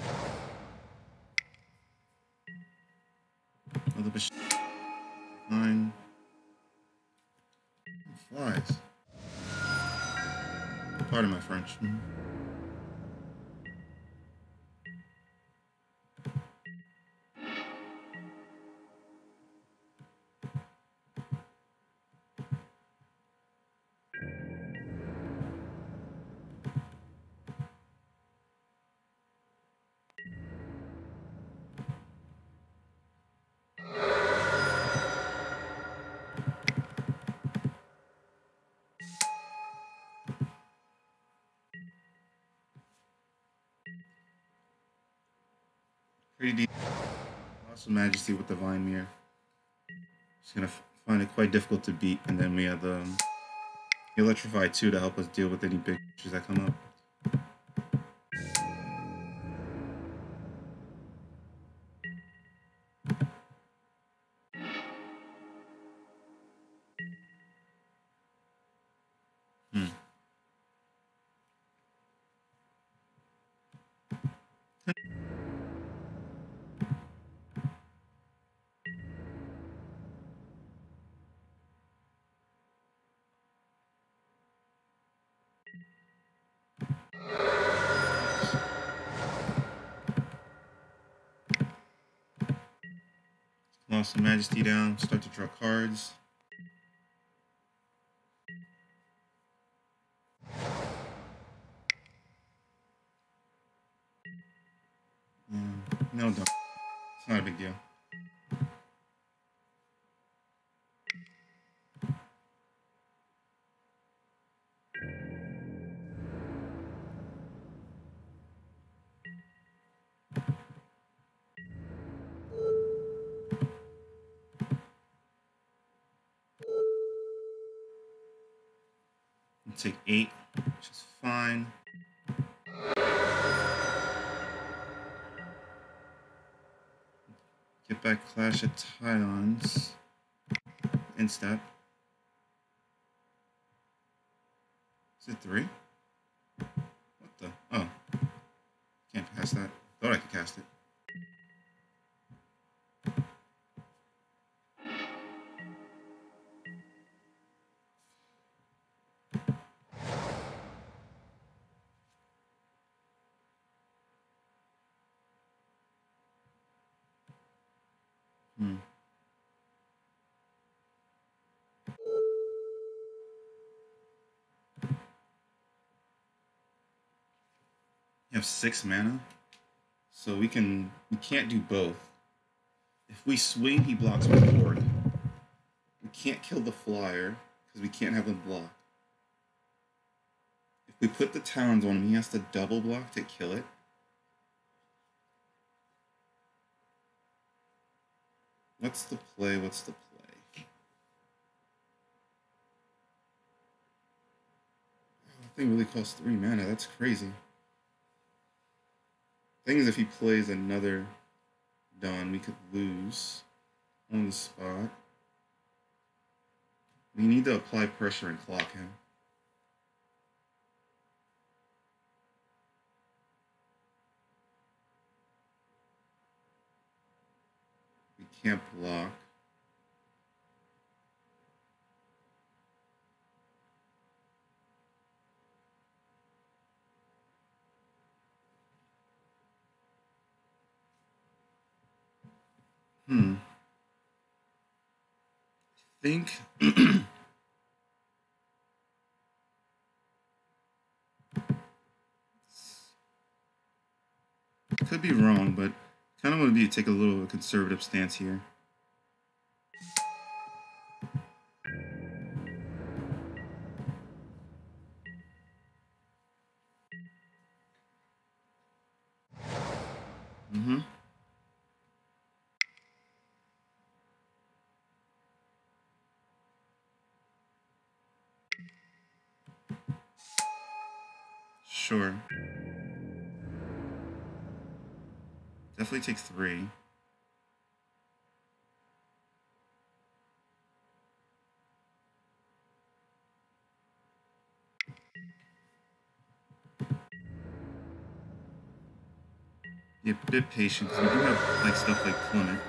Another bishop. 9. Flies. Pardon my French. Pretty deep. Colossal Majesty with Divine Mirror. Just gonna find it quite difficult to beat, and then we have the Electrify 2 to help us deal with any big issues that come up. toss the Majesty down, start to draw cards. No, don't. It's not a big deal. Take 8, which is fine. Get back Clash of Titans. Instep. Is it 3? What the? Oh. Can't pass that. Thought I could cast it. You have 6 mana, so we can't do both. If we swing, he blocks with board. We can't kill the flyer because we can't have him block. If we put the talons on him, he has to double block to kill it. What's the play? What's the play? That thing really costs 3 mana. That's crazy. Thing is, if he plays another Dawn, we could lose on the spot. We need to apply pressure and clock him. We can't block. I think could be wrong, but kind of want to take a little of a conservative stance here. Sure. Definitely take 3. Be a bit patient because we do have like stuff like Clement.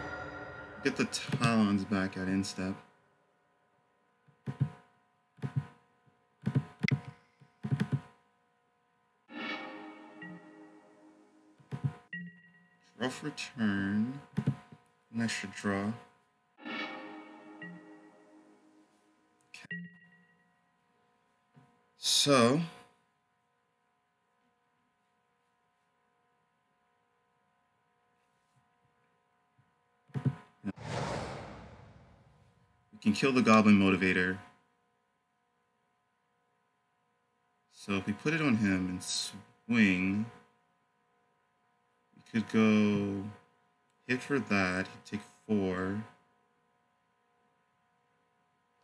Get the talons back at instep. Draw for turn. An extra draw. Okay. So we can kill the Goblin Motivator. So if we put it on him and swing, we could go hit for that. He'd take 4.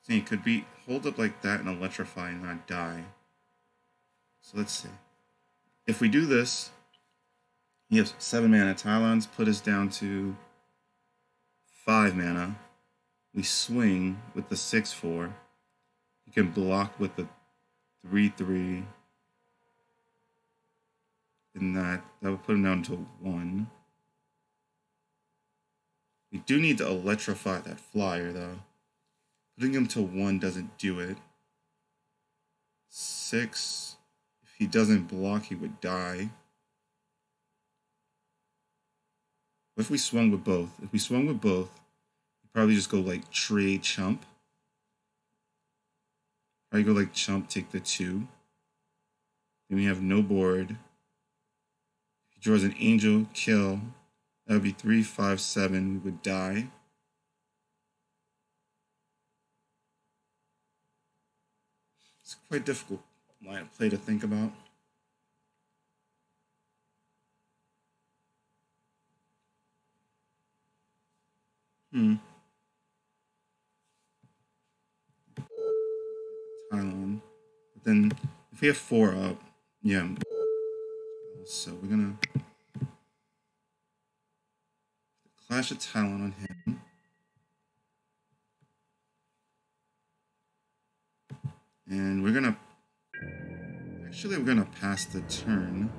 See, it could be hold up like that and electrify and not die. So let's see. If we do this, he has 7 mana. Talons put us down to 5 mana. We swing with the 6/4. He can block with the 3/3. And that would put him down to 1. We do need to electrify that flyer, though. Putting him to 1 doesn't do it. 6. If he doesn't block, he would die. What if we swung with both? If we swung with both, Probably just go like trade chump. Probably go like chump, take the 2. Then we have no board. He draws an angel, kill. That would be 3, 5, 7. We would die. It's quite difficult line of play to think about. Tylon. But then if we have 4 up, yeah. So we're gonna Clash of Tylon on him. And we're gonna pass the turn.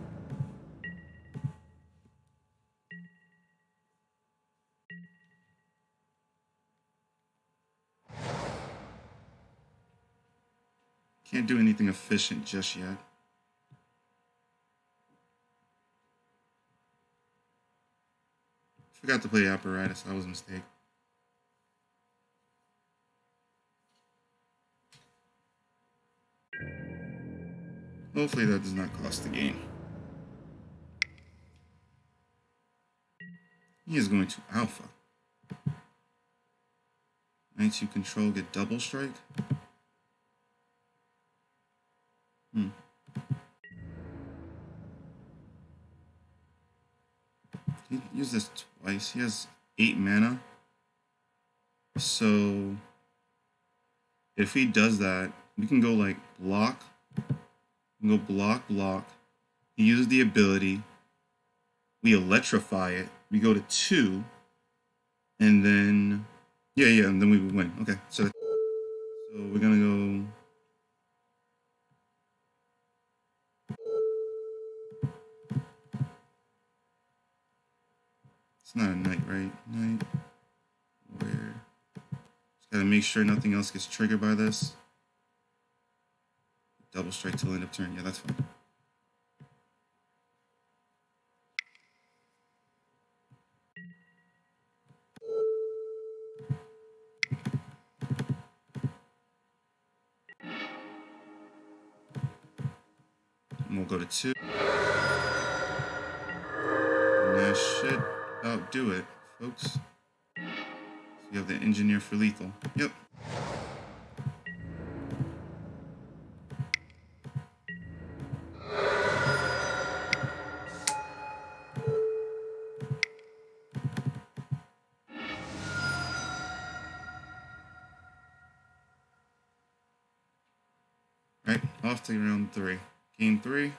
Can't do anything efficient just yet. Forgot to play apparatus. That was a mistake. Hopefully that does not cost the game. He is going to alpha. Knight to control, get double strike. He used this twice. He has 8 mana. So if he does that, we can go like block. We can go block, block. He uses the ability. We electrify it. We go to 2. And then, yeah, and then we would win. Okay, so we're gonna go. It's not a knight, right? Knight. Where? Just gotta make sure nothing else gets triggered by this. Double strike till end of turn. Yeah, that's fine. And we'll go to 2. And that should about do it, folks. So you have the engineer for lethal. Yep. Alright, off to round 3. Game 3.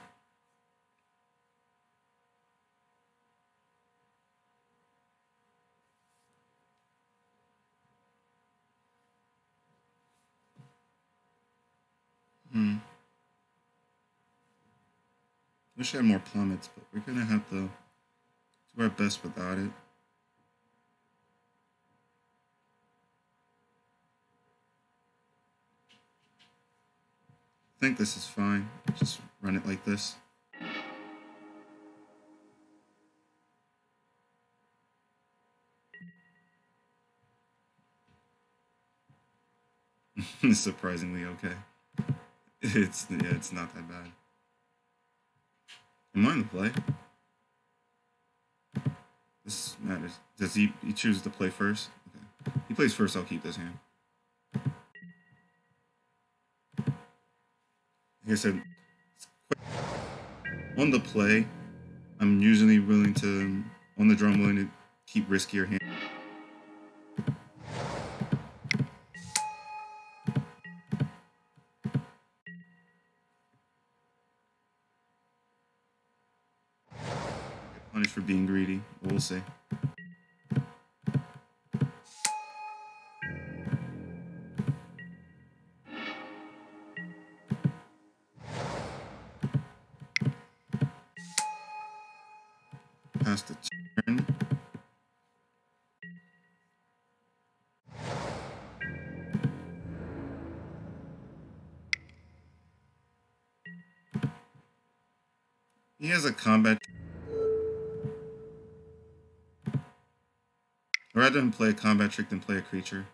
Wish I had more plummets, but we're gonna have to do our best without it. I think this is fine. Just run it like this. Surprisingly okay. It's not that bad. Am I on the play? This matters. Does he choose to play first? Okay. He plays first, I'll keep this hand. Like I said, on the play, I'm usually willing to, on the draw, I'm willing to keep riskier hands. Get punished for being greedy. We'll see. Pass the turn. He has a combat, or rather than play a combat trick than play a creature.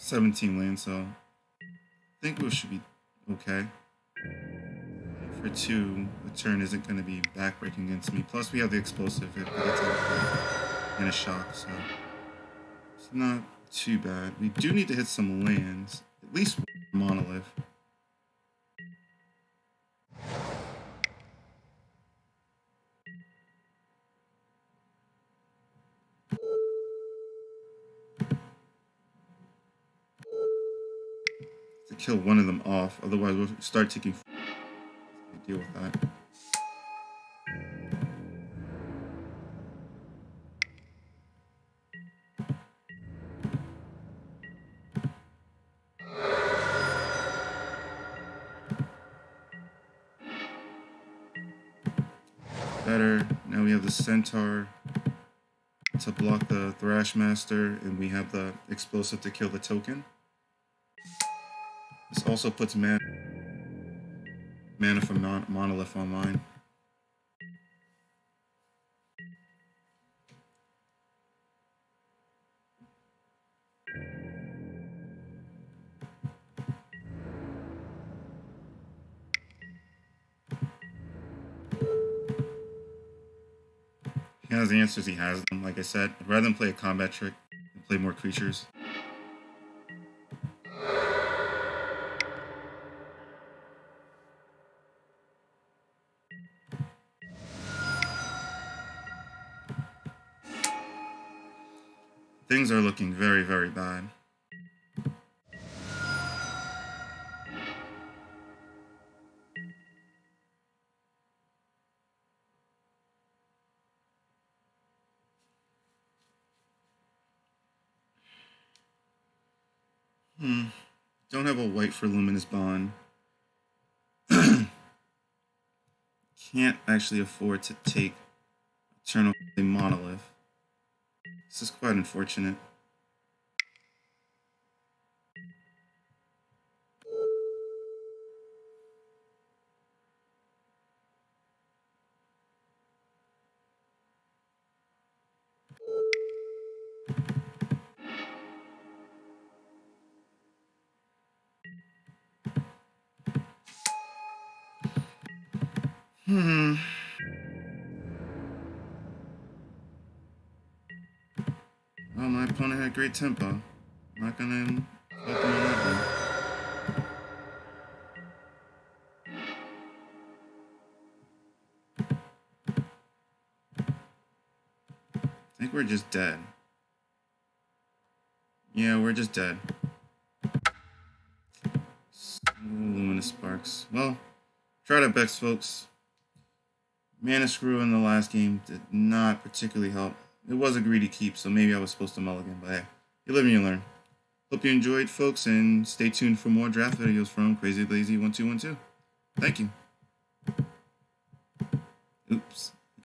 $17 land, so I think we should be okay. For 2, the turn isn't going to be backbreaking against me. Plus, we have the explosive if it gets out of play and a shock, so it's not too bad. We do need to hit some lands, at least monolith. To kill one of them off, otherwise we'll start taking. Deal with that. Better. Now we have the Centaur to block the Thrashmaster, and we have the explosive to kill the token. This also puts mana from Monolith online. He has the answers, he has them. Like I said, I'd rather than play a combat trick and play more creatures. Things are looking very, very bad. Don't have a white for Luminous Bond. Can't actually afford to take Eternal Monolith. This is quite unfortunate. Well, my opponent had great tempo. I'm not gonna fault him on that one. I think we're just dead. Yeah, we're just dead. Luminous Sparks. Well, tried our best, folks. Mana Screw in the last game did not particularly help. It was a greedy keep, so maybe I was supposed to mulligan, but hey, you live and you learn. Hope you enjoyed, folks, and stay tuned for more draft videos from Crazy Lazy 1212. Thank you. Oops.